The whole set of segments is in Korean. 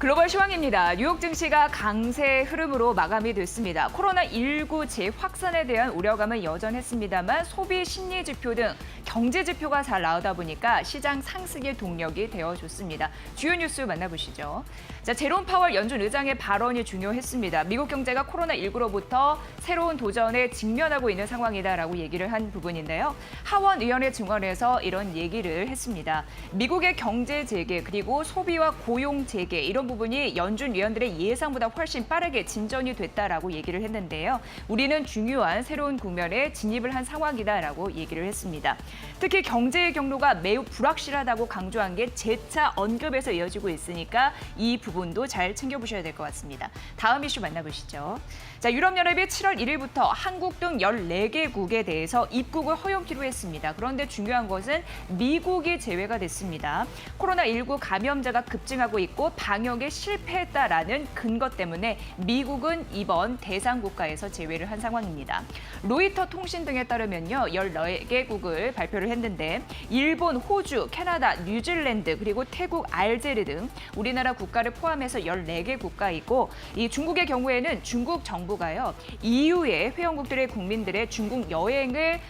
글로벌 시황입니다. 뉴욕 증시가 강세 흐름으로 마감이 됐습니다. 코로나19 재확산에 대한 우려감은 여전했습니다만 소비 심리 지표 등 경제 지표가 잘 나오다 보니까 시장 상승의 동력이 되어줬습니다. 주요 뉴스 만나보시죠. 자, 제롬 파월 연준 의장의 발언이 중요했습니다. 미국 경제가 코로나19로부터 새로운 도전에 직면하고 있는 상황이다라고 얘기를 한 부분인데요. 하원 의원의 증언에서 이런 얘기를 했습니다. 미국의 경제 재개 그리고 소비와 고용 재개 이런 부분이 연준 위원들의 예상보다 훨씬 빠르게 진전이 됐다라고 얘기를 했는데요. 우리는 중요한 새로운 국면에 진입을 한 상황이다라고 얘기를 했습니다. 특히 경제의 경로가 매우 불확실하다고 강조한 게 재차 언급에서 이어지고 있으니까 이 부분도 잘 챙겨보셔야 될 것 같습니다. 다음 이슈 만나보시죠. 자, 유럽연합이 7월 1일부터 한국 등 14개국에 대해서 입국을 허용키로 했습니다. 그런데 중요한 것은 미국이 제외가 됐습니다. 코로나19 감염자가 급증하고 있고 방역에 실패했다라는 근거 때문에 미국은 이번 대상 국가에서 제외를 한 상황입니다. 로이터 통신 등에 따르면요, 14개국을 발표를 했는데 일본, 호주, 캐나다, 뉴질랜드 그리고 태국, 알제리 등 우리나라 국가를 포함해서 14개 국가이고 이 중국의 경우에는 중국 정부가요, EU의 회원국들의 국민들의 중국 여행을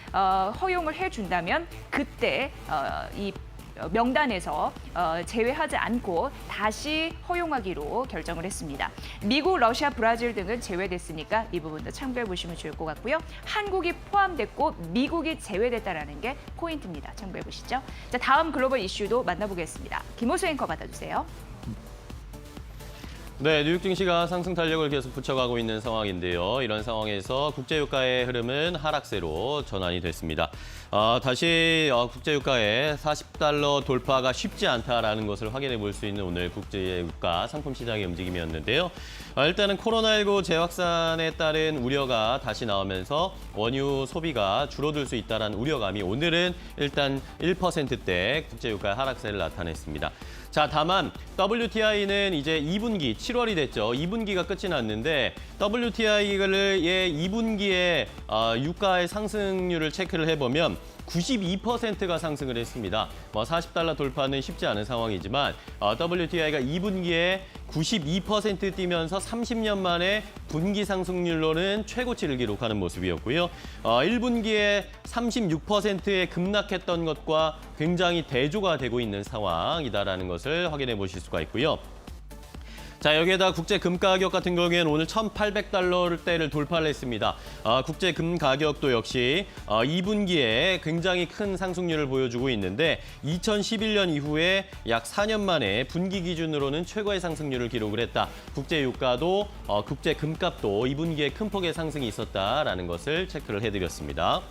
허용을 해준다면 그때 이 명단에서 제외하지 않고 다시 허용하기로 결정을 했습니다. 미국, 러시아, 브라질 등은 제외됐으니까 이 부분도 참고해 보시면 좋을 것 같고요. 한국이 포함됐고 미국이 제외됐다라는 게 포인트입니다. 참고해 보시죠. 자, 다음 글로벌 이슈도 만나보겠습니다. 김호수 앵커 받아주세요. 네, 뉴욕 증시가 상승 탄력을 계속 붙여가고 있는 상황인데요. 이런 상황에서 국제유가의 흐름은 하락세로 전환이 됐습니다. 다시 국제유가의 40달러 돌파가 쉽지 않다라는 것을 확인해 볼 수 있는 오늘 국제유가 상품 시장의 움직임이었는데요. 일단은 코로나19 재확산에 따른 우려가 다시 나오면서 원유 소비가 줄어들 수 있다는 우려감이 오늘은 일단 1%대 국제유가 하락세를 나타냈습니다. 자, 다만 WTI는 이제 2분기, 7월이 됐죠. 2분기가 끝이 났는데 WTI의 2분기의 유가의 상승률을 체크를 해보면 92%가 상승을 했습니다. 40달러 돌파는 쉽지 않은 상황이지만 WTI가 2분기에 92% 뛰면서 30년 만에 분기 상승률로는 최고치를 기록하는 모습이었고요. 1분기에 36%에 급락했던 것과 굉장히 대조가 되고 있는 상황이다라는 것을 확인해 보실 수가 있고요. 자, 여기에다 국제 금 가격 같은 경우에는 오늘 1,800달러대를 돌파를 했습니다. 국제 금 가격도 역시 2분기에 굉장히 큰 상승률을 보여주고 있는데 2011년 이후에 약 4년 만에 분기 기준으로는 최고의 상승률을 기록을 했다. 국제 유가도 국제 금값도 2분기에 큰 폭의 상승이 있었다라는 것을 체크를 해드렸습니다.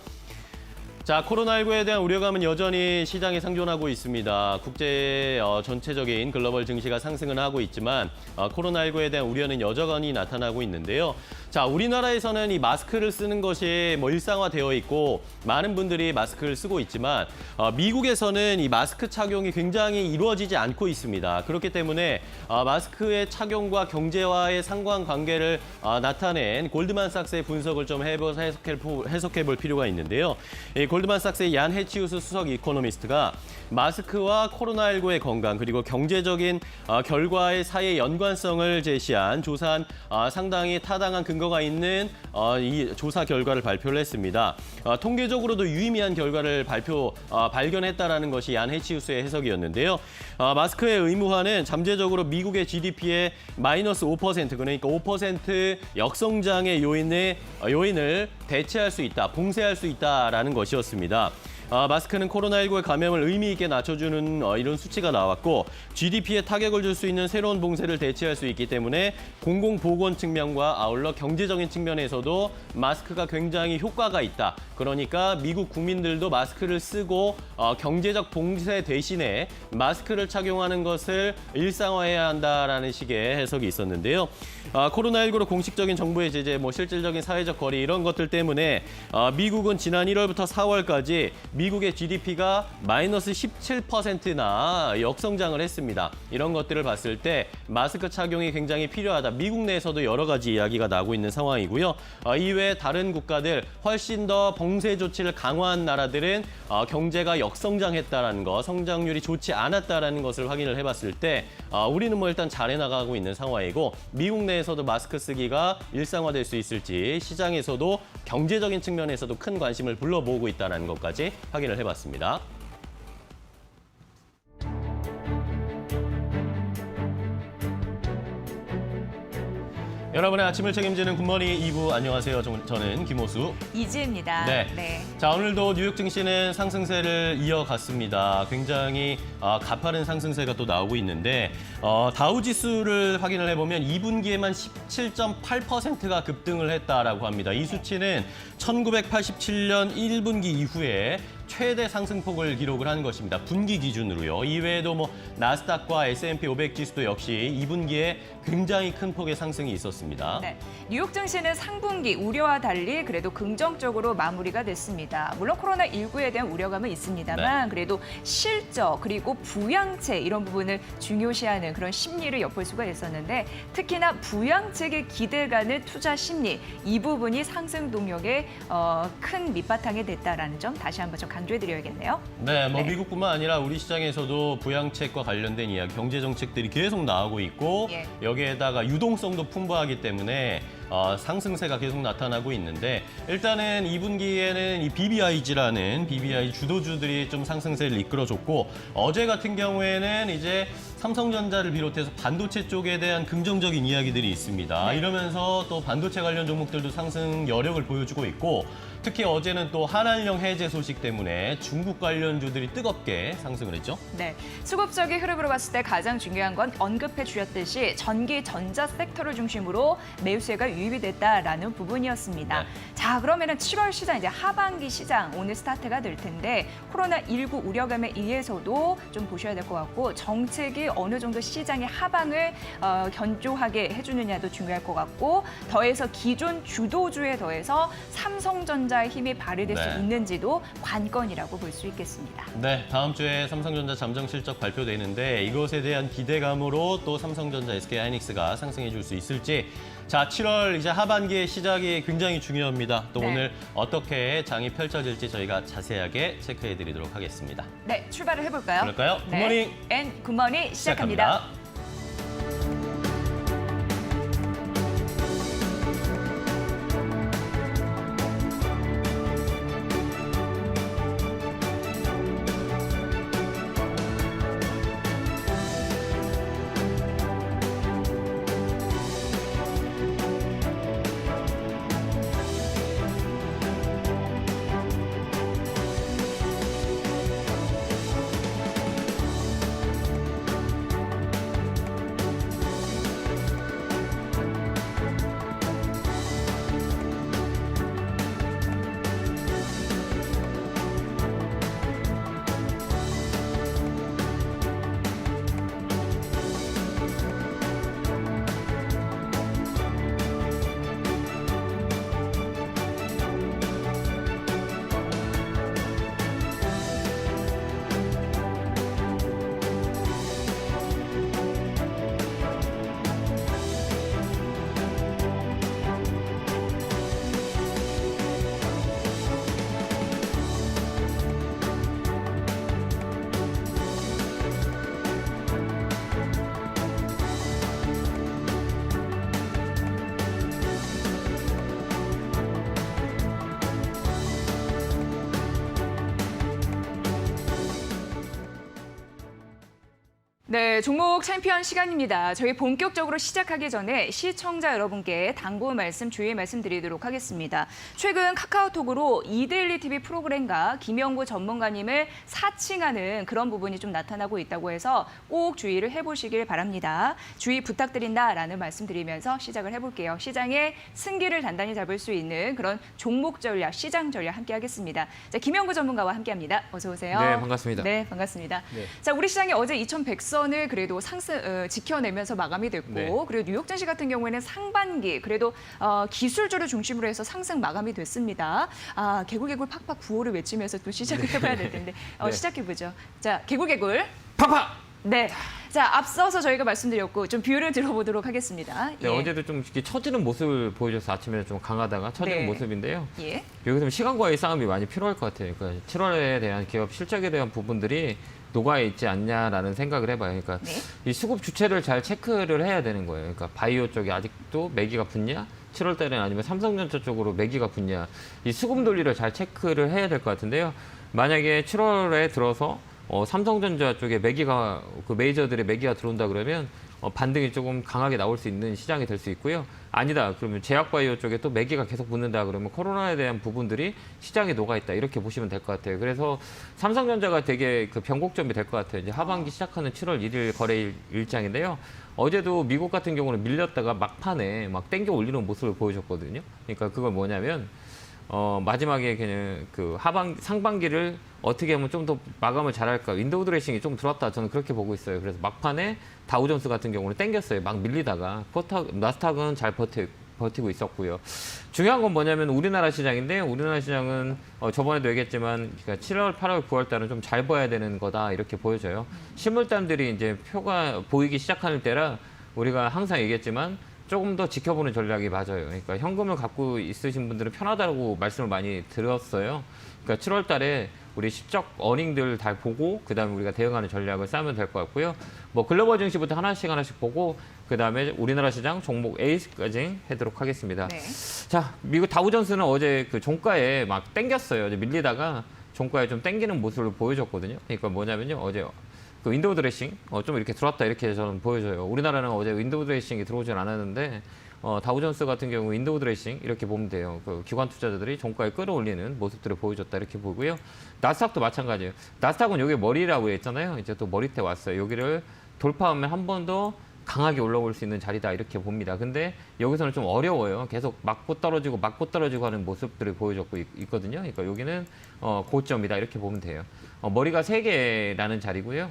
자, 코로나19에 대한 우려감은 여전히 시장에 상존하고 있습니다. 국제 전체적인 글로벌 증시가 상승은 하고 있지만 코로나19에 대한 우려는 여전히 나타나고 있는데요. 자, 우리나라에서는 이 마스크를 쓰는 것이 일상화되어 있고 많은 분들이 마스크를 쓰고 있지만 미국에서는 이 마스크 착용이 굉장히 이루어지지 않고 있습니다. 그렇기 때문에 마스크의 착용과 경제와의 상관관계를 나타낸 골드만삭스의 분석을 좀 해석해 볼 필요가 있는데요. 골드만삭스의 얀 해치우스 수석 이코노미스트가 마스크와 코로나19의 건강 그리고 경제적인 결과의 사이의 연관성을 제시한 조사한 상당히 타당한 근거가 있는 이 조사 결과를 발표를 했습니다. 통계적으로도 유의미한 결과를 발견했다라는 것이 얀 해치우스의 해석이었는데요. 마스크의 의무화는 잠재적으로 미국의 GDP의 마이너스 5% 그러니까 5% 역성장의 요인을 대체할 수 있다, 봉쇄할 수 있다라는 것이었습니다. 마스크는 코로나19의 감염을 의미 있게 낮춰주는 이런 수치가 나왔고 GDP에 타격을 줄 수 있는 새로운 봉쇄를 대체할 수 있기 때문에 공공보건 측면과 아울러 경제적인 측면에서도 마스크가 굉장히 효과가 있다. 그러니까 미국 국민들도 마스크를 쓰고 경제적 봉쇄 대신에 마스크를 착용하는 것을 일상화해야 한다라는 식의 해석이 있었는데요. 코로나19로 공식적인 정부의 제재, 실질적인 사회적 거리 이런 것들 때문에 미국은 지난 1월부터 4월까지 미국의 GDP가 마이너스 17%나 역성장을 했습니다. 이런 것들을 봤을 때 마스크 착용이 굉장히 필요하다. 미국 내에서도 여러 가지 이야기가 나오고 있는 상황이고요. 이외에 다른 국가들 훨씬 더 봉쇄 조치를 강화한 나라들은 경제가 역성장했다라는 거, 성장률이 좋지 않았다라는 것을 확인을 해봤을 때 우리는 뭐 일단 잘 해나가고 있는 상황이고 미국 내에서도 마스크 쓰기가 일상화될 수 있을지 시장에서도 경제적인 측면에서도 큰 관심을 불러모으고 있다는 것까지 확인을 해봤습니다. 여러분의 아침을 책임지는 굿모닝 2부 안녕하세요. 저는 김호수 이지혜입니다. 네. 자, 오늘도 뉴욕 증시는 상승세를 이어갔습니다. 굉장히 가파른 상승세가 또 나오고 있는데 다우 지수를 확인을 해보면 2분기에만 17.8%가 급등을 했다라고 합니다. 이 수치는 1987년 1분기 이후에 최대 상승폭을 기록을 한 것입니다. 분기 기준으로요. 이외에도 뭐 나스닥과 S&P 500 지수도 역시 2분기에 굉장히 큰 폭의 상승이 있었습니다. 네, 뉴욕 증시는 상분기 우려와 달리 그래도 긍정적으로 마무리가 됐습니다. 물론 코로나19에 대한 우려감은 있습니다만 그래도 실적 그리고 부양책 이런 부분을 중요시하는 그런 심리를 엿볼 수가 있었는데 특히나 부양책에 기대가는 투자 심리 이 부분이 상승 동력의 큰 밑바탕이 됐다라는 점 다시 한번 좀 강조해드려야겠네요. 네, 뭐 미국뿐만 아니라 우리 시장에서도 부양책과 관련된 이야기, 경제 정책들이 계속 나오고 있고 여기에다가 유동성도 풍부하기 때문에 상승세가 계속 나타나고 있는데 일단은 2분기에는 이 BBIG라는 BBI 주도주들이 좀 상승세를 이끌어줬고 어제 같은 경우에는 이제 삼성전자를 비롯해서 반도체 쪽에 대한 긍정적인 이야기들이 있습니다. 이러면서 또 반도체 관련 종목들도 상승 여력을 보여주고 있고 특히 어제는 또 한한령 해제 소식 때문에 중국 관련주들이 뜨겁게 상승을 했죠. 네, 수급적인 흐름으로 봤을 때 가장 중요한 건 언급해 주셨듯이 전기 전자 섹터를 중심으로 매수세가 유입이 됐다라는 부분이었습니다. 자, 그러면은 7월 시장 이제 하반기 시장 오늘 스타트가 될 텐데 코로나19 우려감에 의해서도 좀 보셔야 될 것 같고 정책이 어느 정도 시장의 하방을 견조하게 해주느냐도 중요할 것 같고 더해서 기존 주도주에 더해서 삼성전자의 힘이 발휘될 수 있는지도 관건이라고 볼 수 있겠습니다. 네, 다음 주에 삼성전자 잠정 실적 발표되는데 이것에 대한 기대감으로 또 삼성전자, SK하이닉스가 상승해 줄 수 있을지 자, 7월 이제 하반기의 시작이 굉장히 중요합니다. 또 오늘 어떻게 장이 펼쳐질지 저희가 자세하게 체크해 드리도록 하겠습니다. 네, 출발을 해볼까요? 그럴까요? 굿모닝 앤 굿모닝 시작합니다. 네, 종목 챔피언 시간입니다. 저희 본격적으로 시작하기 전에 시청자 여러분께 당부 말씀, 주의 말씀 드리도록 하겠습니다. 최근 카카오톡으로 이데일리 TV 프로그램과 김영구 전문가님을 사칭하는 그런 부분이 좀 나타나고 있다고 해서 꼭 주의를 해보시길 바랍니다. 주의 부탁드린다라는 말씀 드리면서 시작을 해볼게요. 시장의 승기를 단단히 잡을 수 있는 그런 종목 전략, 시장 전략 함께 하겠습니다. 자, 김영구 전문가와 함께합니다. 어서 오세요. 네, 반갑습니다. 네, 반갑습니다. 자, 우리 시장이 어제 2,100선 일선을 그래도 지켜내면서 마감이 됐고 네. 그리고 뉴욕 증시 같은 경우에는 상반기 그래도 기술주를 중심으로 해서 상승 마감이 됐습니다. 개굴개굴 팍팍 구호를 외치면서 또 시작을 해봐야 될 텐데 네. 시작해보죠. 자, 개굴개굴. 팍팍! 네. 자, 앞서서 저희가 말씀드렸고 좀 뷰를 들어보도록 하겠습니다. 네, 어제도 좀 이렇게 처지는 모습을 보여줘서 아침에 좀 강하다가 처지는 네. 모습인데요. 예. 여기서 시간과의 싸움이 많이 필요할 것 같아요. 그러니까 7월에 대한 기업 실적에 대한 부분들이 녹아있지 않냐라는 생각을 해봐요. 그러니까 네. 이 수급 주체를 잘 체크를 해야 되는 거예요. 그러니까 바이오 쪽에 아직도 매기가 붙냐? 7월 달에는 아니면 삼성전자 쪽으로 매기가 붙냐? 이 수급 논리를 잘 체크를 해야 될 것 같은데요. 만약에 7월에 들어서 삼성전자 쪽에 매기가 그 메이저들의 매기가 들어온다 그러면 반등이 조금 강하게 나올 수 있는 시장이 될 수 있고요. 아니다 그러면 제약바이오 쪽에 또 매기가 계속 붙는다 그러면 코로나에 대한 부분들이 시장에 녹아 있다 이렇게 보시면 될 것 같아요. 그래서 삼성전자가 되게 그 변곡점이 될 것 같아요. 이제 하반기 시작하는 7월 1일 거래 일정인데요. 어제도 미국 같은 경우는 밀렸다가 막판에 막 땡겨 올리는 모습을 보여줬거든요. 그러니까 그건 뭐냐면 마지막에 그냥 그 상반기를 어떻게 하면 좀 더 마감을 잘할까. 윈도우 드레싱이 좀 들어왔다. 저는 그렇게 보고 있어요. 그래서 막판에 다우존스 같은 경우는 땡겼어요. 막 밀리다가. 나스닥은 잘 버티고 있었고요. 중요한 건 뭐냐면 우리나라 시장인데 우리나라 시장은 저번에도 얘기했지만 그러니까 7월, 8월, 9월 달은 좀 잘 봐야 되는 거다. 이렇게 보여져요. 실물단들이 이제 표가 보이기 시작하는 때라 우리가 항상 얘기했지만 조금 더 지켜보는 전략이 맞아요. 그러니까 현금을 갖고 있으신 분들은 편하다고 말씀을 많이 드렸어요. 그러니까 7월 달에 우리 실적 어닝들 다 보고 그다음에 우리가 대응하는 전략을 짜면 될 것 같고요. 뭐 글로벌 증시부터 하나씩 보고 그다음에 우리나라 시장 종목 A까지 하도록 하겠습니다. 네. 자, 미국 다우존스는 어제 그 종가에 막 땡겼어요. 어제 밀리다가 종가에 좀 땡기는 모습을 보여줬거든요. 그러니까 뭐냐면요. 어제 그 윈도우 드레싱 좀 이렇게 들어왔다 이렇게 저는 보여져요. 우리나라는 어제 윈도우 드레싱이 들어오진 않았는데 다우존스 같은 경우 윈도우 드레싱 이렇게 보면 돼요. 그 기관 투자자들이 종가에 끌어올리는 모습들을 보여줬다 이렇게 보고요. 나스닥도 마찬가지예요. 나스닥은 여기 머리라고 했잖아요. 이제 또 머리대 왔어요. 여기를 돌파하면 한 번 더 강하게 올라올 수 있는 자리다 이렇게 봅니다. 근데 여기서는 좀 어려워요. 계속 맞고 떨어지고 하는 모습들을 보여줬고 있거든요. 그러니까 여기는 고점이다 이렇게 보면 돼요. 머리가 3개라는 자리고요.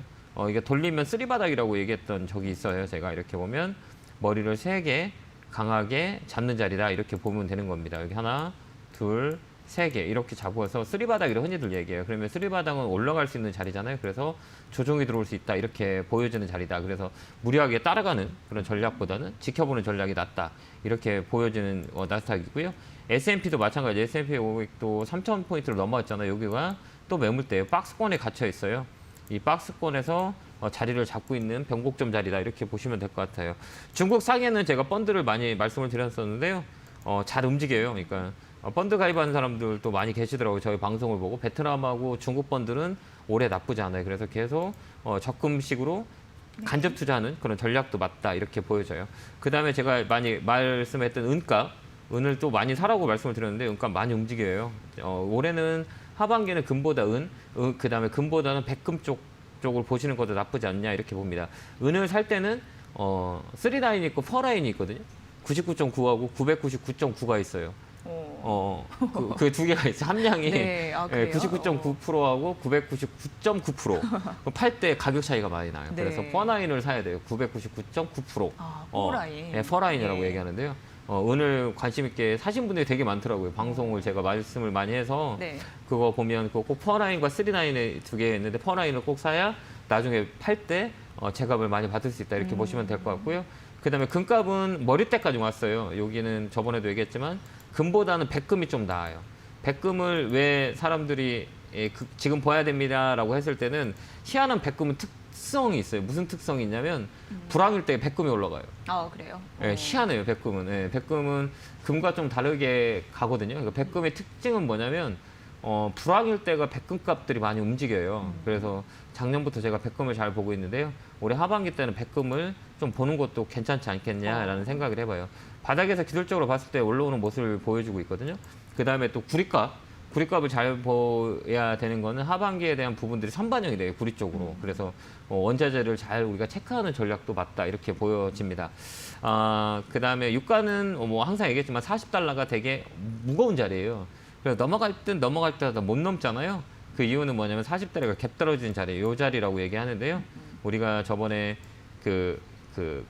이게 돌리면 쓰리바닥이라고 얘기했던 적이 있어요. 제가 이렇게 보면 머리를 3개 강하게 잡는 자리다 이렇게 보면 되는 겁니다. 여기 하나, 둘, 3개 이렇게 잡아서 쓰리바닥이라고 흔히들 얘기해요. 그러면 쓰리바닥은 올라갈 수 있는 자리잖아요. 그래서 조정이 들어올 수 있다 이렇게 보여지는 자리다. 그래서 무리하게 따라가는 그런 전략보다는 지켜보는 전략이 낫다 이렇게 보여지는 나스닥이고요. S&P도 마찬가지. S&P 500도 3,000포인트를 넘어왔잖아요. 여기가 또 매물대예요. 박스권에 갇혀 있어요. 이 박스권에서 자리를 잡고 있는 변곡점 자리다 이렇게 보시면 될 것 같아요. 중국 상해는 제가 펀드를 많이 말씀을 드렸었는데요. 잘 움직여요. 그러니까 펀드 가입하는 사람들도 많이 계시더라고요. 저희 방송을 보고 베트남하고 중국 펀드는 올해 나쁘지 않아요. 그래서 계속 적금식으로 간접 투자하는 그런 전략도 맞다 이렇게 보여져요. 그다음에 제가 많이 말씀했던 은값, 은을 또 많이 사라고 말씀을 드렸는데 은값 많이 움직여요. 올해는 하반기는 금보다 그다음에 금보다는 백금 쪽을 보시는 것도 나쁘지 않냐 이렇게 봅니다. 은을 살 때는 3라인이 있고 4라인이 있거든요. 99.9하고 999.9가 있어요. 그 두 개가 있어요. 함량이 네, 99.9%하고 999.9%. 팔 때 가격 차이가 많이 나요. 네. 그래서 4라인을 사야 돼요. 999.9%. 4라인. 네, 4라인이라고 예. 얘기하는데요. 은을 관심 있게 사신 분들이 되게 많더라고요. 방송을 제가 말씀을 많이 해서 네. 그거 보면 꼭 4라인과 3라인의 두 개 있는데 4라인을 꼭 사야 나중에 팔 때 제값을 많이 받을 수 있다 이렇게 보시면 될 것 같고요. 그다음에 금값은 머리대까지 왔어요. 여기는 저번에도 얘기했지만 금보다는 백금이 좀 나아요. 백금을 왜 사람들이 지금 봐야 됩니다라고 했을 때는 희한한 백금은 특성이 있어요. 무슨 특성이 있냐면 불황일 때 백금이 올라가요. 그래요? 희한해요. 백금은. 백금은 금과 좀 다르게 가거든요. 그러니까 백금의 특징은 뭐냐면 불황일 때가 백금 값들이 많이 움직여요. 그래서 작년부터 제가 백금을 잘 보고 있는데요. 올해 하반기 때는 백금을 좀 보는 것도 괜찮지 않겠냐라는 생각을 해봐요. 바닥에서 기술적으로 봤을 때 올라오는 모습을 보여주고 있거든요. 그 다음에 또 구리값을 잘 보야 되는 거는 하반기에 대한 부분들이 선반영이 돼요. 구리 쪽으로. 그래서 원자재를 잘 우리가 체크하는 전략도 맞다. 이렇게 보여집니다. 그 다음에 유가는 뭐 항상 얘기했지만 40달러가 되게 무거운 자리예요. 그래서 넘어갈 때마다 못 넘잖아요. 그 이유는 뭐냐면 40달러가 갭 떨어지는 자리예요. 이 자리라고 얘기하는데요. 우리가 저번에 그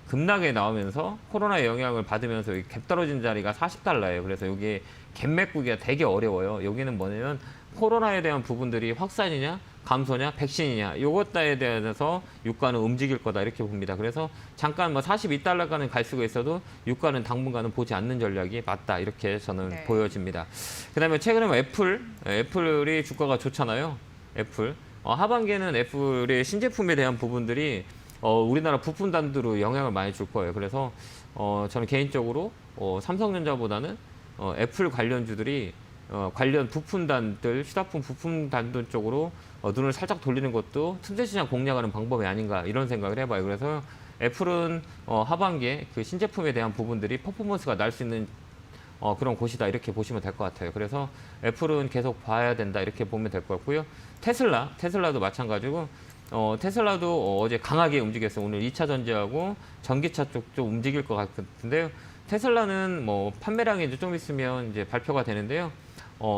급락에 나오면서 코로나의 영향을 받으면서 여기 갭 떨어진 자리가 40달러예요. 그래서 여기 갭 메꾸기가 되게 어려워요. 여기는 뭐냐면 코로나에 대한 부분들이 확산이냐 감소냐 백신이냐 이것에 대해서 유가는 움직일 거다 이렇게 봅니다. 그래서 잠깐 뭐 42달러까지는 갈 수가 있어도 유가는 당분간은 보지 않는 전략이 맞다 이렇게 저는 네. 보여집니다. 그다음에 최근에 뭐 애플이 주가가 좋잖아요. 애플 하반기에는 애플의 신제품에 대한 부분들이 우리나라 부품단으로 영향을 많이 줄 거예요. 그래서 저는 개인적으로 삼성전자보다는 애플 관련주들이 관련 부품단들, 휴대폰 부품단들 쪽으로 눈을 살짝 돌리는 것도 틈새 시장 공략하는 방법이 아닌가 이런 생각을 해봐요. 그래서 애플은 하반기에 그 신제품에 대한 부분들이 퍼포먼스가 날 수 있는 그런 곳이다 이렇게 보시면 될 것 같아요. 그래서 애플은 계속 봐야 된다 이렇게 보면 될 것 같고요. 테슬라도 마찬가지고 테슬라도 어제 강하게 움직였어요. 오늘 2차 전지하고 전기차 쪽 좀 움직일 것 같은데요. 테슬라는 뭐 판매량이 이제 좀 있으면 이제 발표가 되는데요.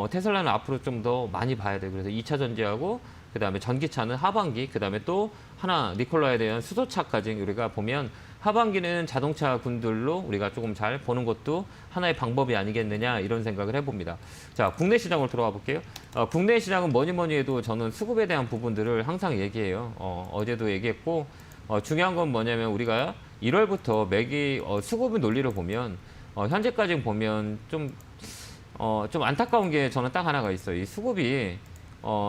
테슬라는 앞으로 좀 더 많이 봐야 돼요. 그래서 2차 전지하고 그다음에 전기차는 하반기, 그다음에 또 하나 니콜라에 대한 수소차까지 우리가 보면 하반기는 자동차 군들로 우리가 조금 잘 보는 것도 하나의 방법이 아니겠느냐 이런 생각을 해봅니다. 자, 국내 시장으로 들어가 볼게요. 국내 시장은 뭐니 해도 저는 수급에 대한 부분들을 항상 얘기해요. 어제도 얘기했고 중요한 건 뭐냐면 우리가 1월부터 매기 수급의 논리를 보면 현재까지 보면 좀 안타까운 게 저는 딱 하나가 있어요. 이 수급이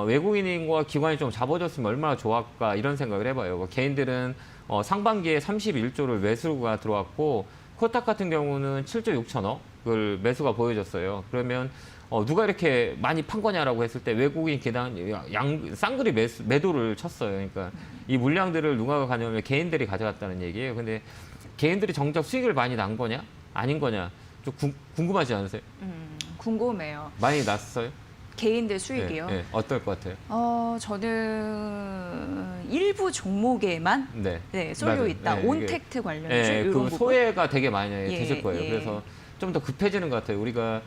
외국인과 기관이 좀 잡아줬으면 얼마나 좋았까 이런 생각을 해봐요. 개인들은 상반기에 31조를 매수가 들어왔고 코스닥 같은 경우는 7조 6천억을 매수가 보여졌어요. 그러면 누가 이렇게 많이 판 거냐라고 했을 때 외국인 기단 쌍그리 매도를 쳤어요. 그러니까 이 물량들을 누가 가져오면 개인들이 가져갔다는 얘기예요. 근데 개인들이 정작 수익을 많이 난 거냐 아닌 거냐 좀 궁금하지 않으세요? 궁금해요. 많이 났어요? 개인들 수익이요? 네, 어떨 것 같아요? 저는 일부 종목에만 쏠려 맞아요. 있다. 네, 온택트 관련주 그 이런 부분. 소외가 되게 많이 예, 되실 거예요. 예. 그래서 좀 더 급해지는 것 같아요. 우리가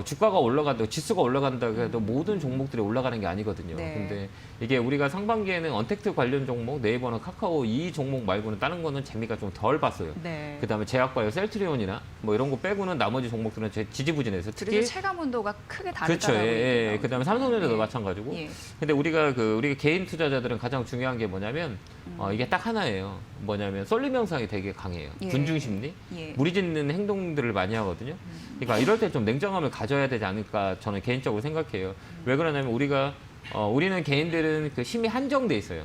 주가가 올라간다고 지수가 올라간다고 해도 모든 종목들이 올라가는 게 아니거든요. 네. 근데 이게 우리가 상반기에는 언택트 관련 종목, 네이버나 카카오 이 종목 말고는 다른 거는 재미가 좀 덜 봤어요. 네. 그다음에 제약바이오, 셀트리온이나 뭐 이런 거 빼고는 나머지 종목들은 지지부진해서 특히 그래서 체감 온도가 크게 그렇죠. 다르다고. 예. 그다음에 삼성전자도 예. 마찬가지고. 예. 근데 우리가 우리 개인 투자자들은 가장 중요한 게 뭐냐면 이게 딱 하나예요. 뭐냐면 쏠림 현상이 되게 강해요. 예. 군중 심리, 예. 무리짓는 행동들을 많이 하거든요. 그러니까 이럴 때 좀 냉정함을 가져야 되지 않을까 저는 개인적으로 생각해요. 왜 그러냐면 우리는 개인들은 그 힘이 한정돼 있어요.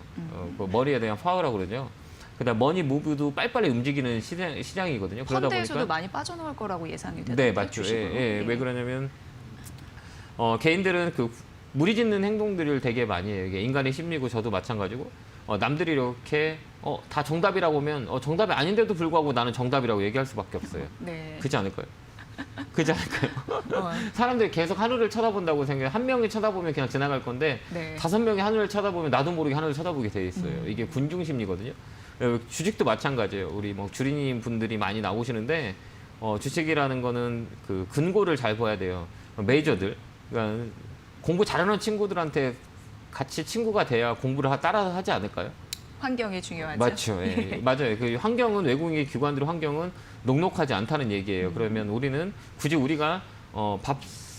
그 머리에 대한 파워라고 그러죠. 그다음 머니 무브도 빨리빨리 움직이는 시장이거든요. 그러다 펀드에서도 보니까 많이 빠져나올 거라고 예상이 되는데. 네, 맞죠. 예. 왜 그러냐면 개인들은 그 무리짓는 행동들을 되게 많이 해요. 이게 인간의 심리고 저도 마찬가지고 남들이 이렇게 다 정답이라고 하면 정답이 아닌데도 불구하고 나는 정답이라고 얘기할 수밖에 없어요. 네. 그렇지 않을까요? 그렇지 않을까요? 어, 사람들이 계속 하늘을 쳐다본다고 생각해. 한 명이 쳐다보면 그냥 지나갈 건데 네. 5명이 하늘을 쳐다보면 나도 모르게 하늘을 쳐다보게 돼 있어요. 이게 군중 심리거든요. 주식도 마찬가지예요. 우리 뭐 주린이 분들이 많이 나오시는데 주식이라는 거는 그 근거를 잘 봐야 돼요. 메이저들, 그러니까 공부 잘하는 친구들한테 같이 친구가 돼야 공부를 따라서 하지 않을까요? 환경이 중요하죠. 맞죠. 예. 맞아요. 그 환경은 외국인 기관들의 환경은 녹록하지 않다는 얘기예요. 그러면 우리는 굳이 우리가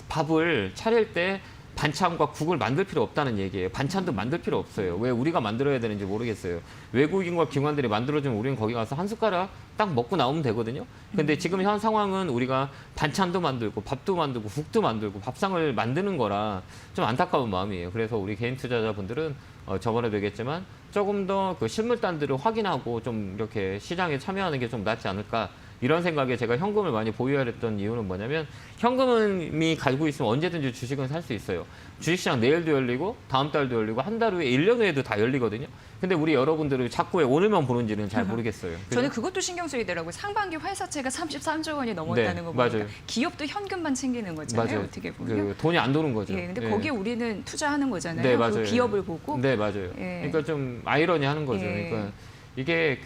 밥을 차릴 때 반찬과 국을 만들 필요 없다는 얘기예요. 반찬도 만들 필요 없어요. 왜 우리가 만들어야 되는지 모르겠어요. 외국인과 기관들이 만들어주면 우리는 거기 가서 한 숟가락 딱 먹고 나오면 되거든요. 근데 지금 현 상황은 우리가 반찬도 만들고 밥도 만들고 국도 만들고 밥상을 만드는 거라 좀 안타까운 마음이에요. 그래서 우리 개인 투자자분들은 저번에도 얘기했지만 조금 더 그 실물단들을 확인하고 좀 이렇게 시장에 참여하는 게 좀 낫지 않을까. 이런 생각에 제가 현금을 많이 보유하려 했던 이유는 뭐냐면 현금이 가지고 있으면 언제든지 주식은 살 수 있어요. 주식시장 내일도 열리고 다음 달도 열리고 한 달 후에 1년 후에도 다 열리거든요. 근데 우리 여러분들은 자꾸 왜 오늘만 보는지는 잘 모르겠어요. 저는 그것도 신경 쓰이더라고요. 상반기 회사채가 33조 원이 넘었다는 네, 거 보니까 맞아요. 기업도 현금만 챙기는 거잖아요. 맞아요. 어떻게 보면. 돈이 안 도는 거죠. 예, 근데 예. 거기에 우리는 투자하는 거잖아요. 네, 그 맞아요. 기업을 보고. 네, 맞아요. 예. 그러니까 좀 아이러니하는 거죠. 예. 그러니까 이게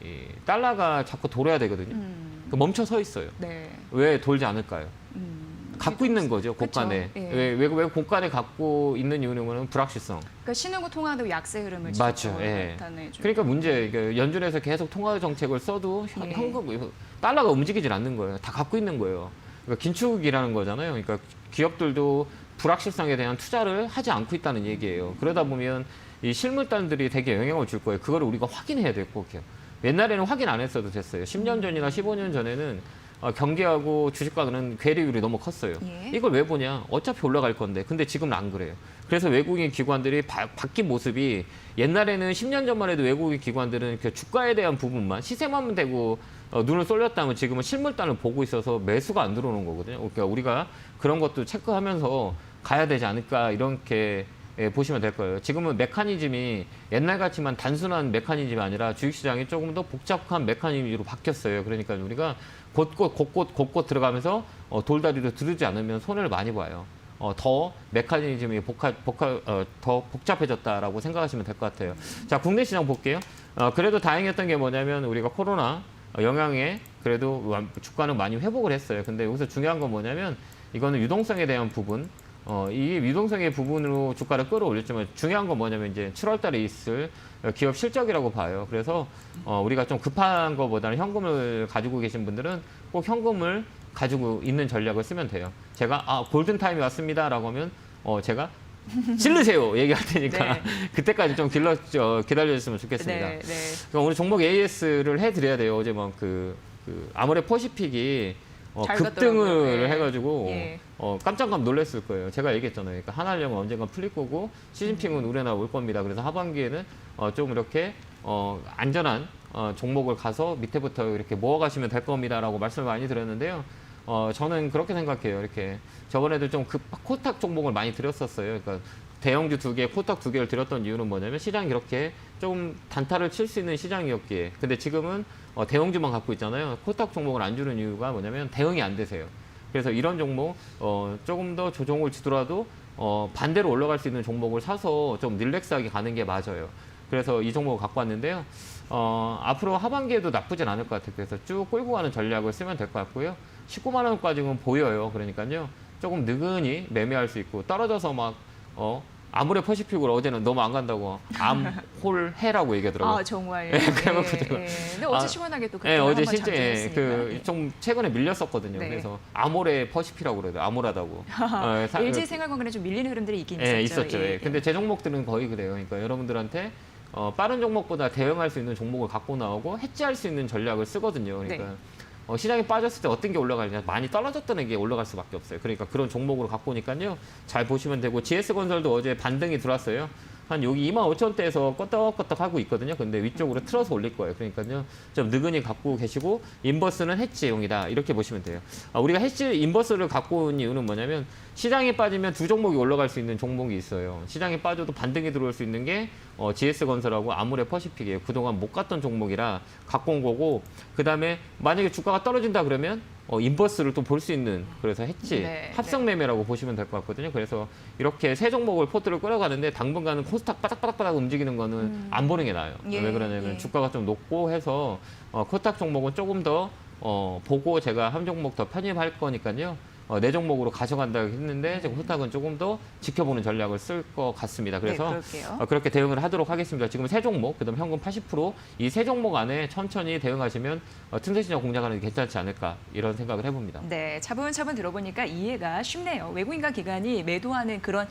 이 달러가 자꾸 돌아야 되거든요. 그 멈춰 서 있어요. 네. 왜 돌지 않을까요? 갖고 있는 거죠, 고간에. 그쵸. 예. 왜 고간에 갖고 있는 이유는 불확실성. 그러니까 신흥국 통화도 약세 흐름을 맞죠. 예. 나타내죠. 그러니까 문제, 연준에서 계속 통화 정책을 써도 예. 현금, 달러가 움직이질 않는 거예요. 다 갖고 있는 거예요. 그러니까 긴축이라는 거잖아요. 그러니까 기업들도 불확실성에 대한 투자를 하지 않고 있다는 얘기예요. 그러다 보면 이 실물단들이 되게 영향을 줄 거예요. 그거를 우리가 확인해야 될 거예요. 옛날에는 확인 안 했어도 됐어요. 10년 전이나 15년 전에는 경기하고 주식과는 괴리율이 너무 컸어요. 예. 이걸 왜 보냐? 어차피 올라갈 건데. 근데 지금은 안 그래요. 그래서 외국인 기관들이 바뀐 모습이 옛날에는 10년 전만 해도 외국인 기관들은 그 주가에 대한 부분만 시세만 대고 눈을 쏠렸다면 지금은 실물단을 보고 있어서 매수가 안 들어오는 거거든요. 그러니까 우리가 그런 것도 체크하면서 가야 되지 않을까 이렇게 보시면 될 거예요. 지금은 메커니즘이 옛날 같지만 단순한 메커니즘이 아니라 주식시장이 조금 더 복잡한 메커니즘으로 바뀌었어요. 그러니까 우리가 곳곳 들어가면서 돌다리를 두르지 않으면 손해를 많이 봐요. 더 메커니즘이 더 복잡해졌다라고 생각하시면 될 것 같아요. 자, 국내 시장 볼게요. 그래도 다행이었던 게 뭐냐면 우리가 코로나 영향에 그래도 주가는 많이 회복을 했어요. 근데 여기서 중요한 건 뭐냐면 이거는 유동성에 대한 부분. 이 유동성의 부분으로 주가를 끌어올렸지만 중요한 건 뭐냐면 이제 7월 달에 있을 기업 실적이라고 봐요. 그래서 우리가 좀 급한 것보다는 현금을 가지고 계신 분들은 꼭 현금을 가지고 있는 전략을 쓰면 돼요. 제가 골든타임이 왔습니다라고 하면 제가 찔르세요 얘기할 테니까 네. 그때까지 좀 기다려주셨으면 좋겠습니다. 네, 네. 그럼 오늘 종목 AS를 해드려야 돼요. 어제 뭐 아모레 퍼시픽이 잘 급등을 갔더라고요. 네. 해가지고 예. 깜짝 놀랐을 거예요. 제가 얘기했잖아요. 그러니까 한알령은 언젠가 풀릴 거고 시진핑은 우레나 올 겁니다. 그래서 하반기에는 좀 이렇게 안전한 종목을 가서 밑에부터 이렇게 모아가시면 될 겁니다라고 말씀을 많이 드렸는데요. 저는 그렇게 생각해요. 이렇게 저번에도 좀 코탁 종목을 많이 드렸었어요. 그러니까 대형주 2개, 코탁 2개를 드렸던 이유는 뭐냐면 시장이 이렇게 좀 단타를 칠 수 있는 시장이었기에. 근데 지금은 대형주만 갖고 있잖아요. 코탁 종목을 안 주는 이유가 뭐냐면 대응이 안 되세요. 그래서 이런 종목 조금 더 조정을 주더라도 반대로 올라갈 수 있는 종목을 사서 좀 릴렉스하게 가는 게 맞아요. 그래서 이 종목을 갖고 왔는데요. 앞으로 하반기에도 나쁘진 않을 것 같아요. 그래서 쭉 끌고 가는 전략을 쓰면 될 것 같고요. 19만 원까지는 보여요. 그러니까요. 조금 느긋이 매매할 수 있고 떨어져서 막 아모레 퍼시픽을 어제는 너무 안 간다고 암홀해라고 얘기하더라고요. 정말요. 네, 그래갖고 예, 제가- 예. 근데 어제 시원하게 또 네, 그때 어제 한번 진짜 장전했으니까. 좀 최근에 밀렸었거든요. 네. 그래서 아모레 퍼시픽이라고 그래요. 암홀하다고. LG 생활건강에 좀 밀리는 흐름들이 있긴 있었죠. 예, 있었죠. 예, 예. 예. 근데 제 종목들은 거의 그래요. 그러니까 여러분들한테 빠른 종목보다 대응할 수 있는 종목을 갖고 나오고 해지할 수 있는 전략을 쓰거든요. 그러니까 네. 시장이 빠졌을 때 어떤 게 올라가느냐 많이 떨어졌다는 게 올라갈 수밖에 없어요. 그러니까 그런 종목으로 갖고 오니까요. 잘 보시면 되고 GS건설도 어제 반등이 들어왔어요. 한 여기 25,000원대에서 껐덕껐덕 하고 있거든요. 근데 위쪽으로 틀어서 올릴 거예요. 그러니까요. 좀 느긋이 갖고 계시고 인버스는 해지용이다. 이렇게 보시면 돼요. 우리가 인버스를 갖고 온 이유는 뭐냐면 시장이 빠지면 두 종목이 올라갈 수 있는 종목이 있어요. 시장이 빠져도 반등이 들어올 수 있는 게 GS건설하고 아모레 퍼시픽이에요. 그동안 못 갔던 종목이라 갖고 온 거고 그다음에 만약에 주가가 떨어진다 그러면 인버스를 또 볼 수 있는 그래서 해지 네, 합성 매매라고 보시면 될 것 같거든요. 그래서 이렇게 세 종목을 포트를 끌어가는데 당분간은 코스닥 바닥바닥바닥 움직이는 거는 안 보는 게 나아요. 예, 왜 그러냐면 예. 주가가 좀 높고 해서 코스닥 종목은 조금 더 보고 제가 한 종목 더 편입할 거니까요. 네 종목으로 가져간다고 했는데 코스닥은 조금 더 지켜보는 전략을 쓸 것 같습니다. 그래서 그럴게요. 그렇게 대응을 하도록 하겠습니다. 지금 세 종목, 그다음 현금 80%, 이 세 종목 안에 천천히 대응하시면 틈새 시장 공략하는 게 괜찮지 않을까 이런 생각을 해봅니다. 네, 차분차분 들어보니까 이해가 쉽네요. 외국인과 기관이 매도하는 그런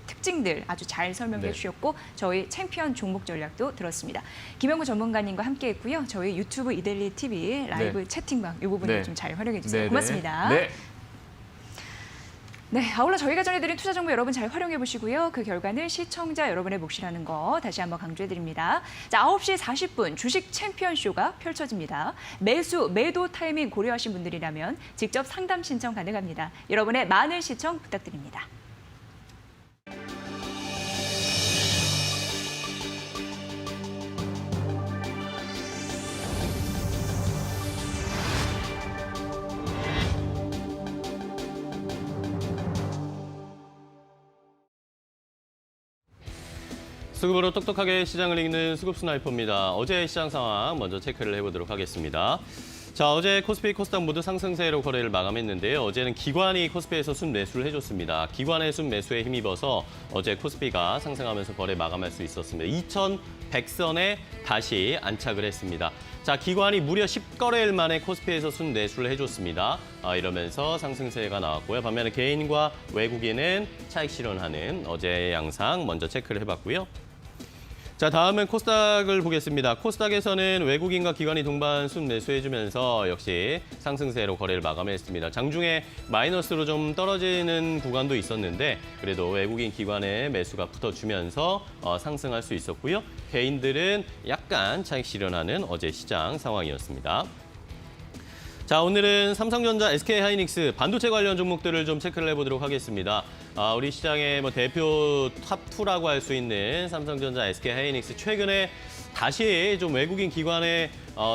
특징들 아주 잘 설명해 네. 주셨고 저희 챔피언 종목 전략도 들었습니다. 김영구 전문가님과 함께했고요. 저희 유튜브 이데일리 TV 라이브 채팅방 이 부분을 네. 좀 잘 활용해 주세요. 네, 고맙습니다. 네. 네, 아울러 저희가 전해드린 투자 정보 여러분 잘 활용해 보시고요. 그 결과는 시청자 여러분의 몫이라는 거 다시 한번 강조해 드립니다. 자, 9시 40분 주식 챔피언쇼가 펼쳐집니다. 매도 타이밍 고려하신 분들이라면 직접 상담 신청 가능합니다. 여러분의 많은 시청 부탁드립니다. 수급으로 똑똑하게 시장을 읽는 수급 스나이퍼입니다. 어제 시장 상황 먼저 체크를 해보도록 하겠습니다. 자, 어제 코스피, 코스닥 모두 상승세로 거래를 마감했는데요. 어제는 기관이 코스피에서 순매수를 해줬습니다. 기관의 순매수에 힘입어서 어제 코스피가 상승하면서 거래 마감할 수 있었습니다. 2100선에 다시 안착을 했습니다. 자, 기관이 무려 10거래일 만에 코스피에서 순매수를 해줬습니다. 이러면서 상승세가 나왔고요. 반면에 개인과 외국인은 차익 실현하는 어제의 양상 먼저 체크를 해봤고요. 자, 다음은 코스닥을 보겠습니다. 코스닥에서는 외국인과 기관이 동반 순매수해주면서 역시 상승세로 거래를 마감했습니다. 장중에 마이너스로 좀 떨어지는 구간도 있었는데 그래도 외국인 기관의 매수가 붙어주면서 상승할 수 있었고요. 개인들은 약간 차익 실현하는 어제 시장 상황이었습니다. 자, 오늘은 삼성전자, SK하이닉스 반도체 관련 종목들을 좀 체크를 해보도록 하겠습니다. 우리 시장의 대표 탑2라고 할 수 있는 삼성전자, SK하이닉스 최근에 다시 좀 외국인 기관의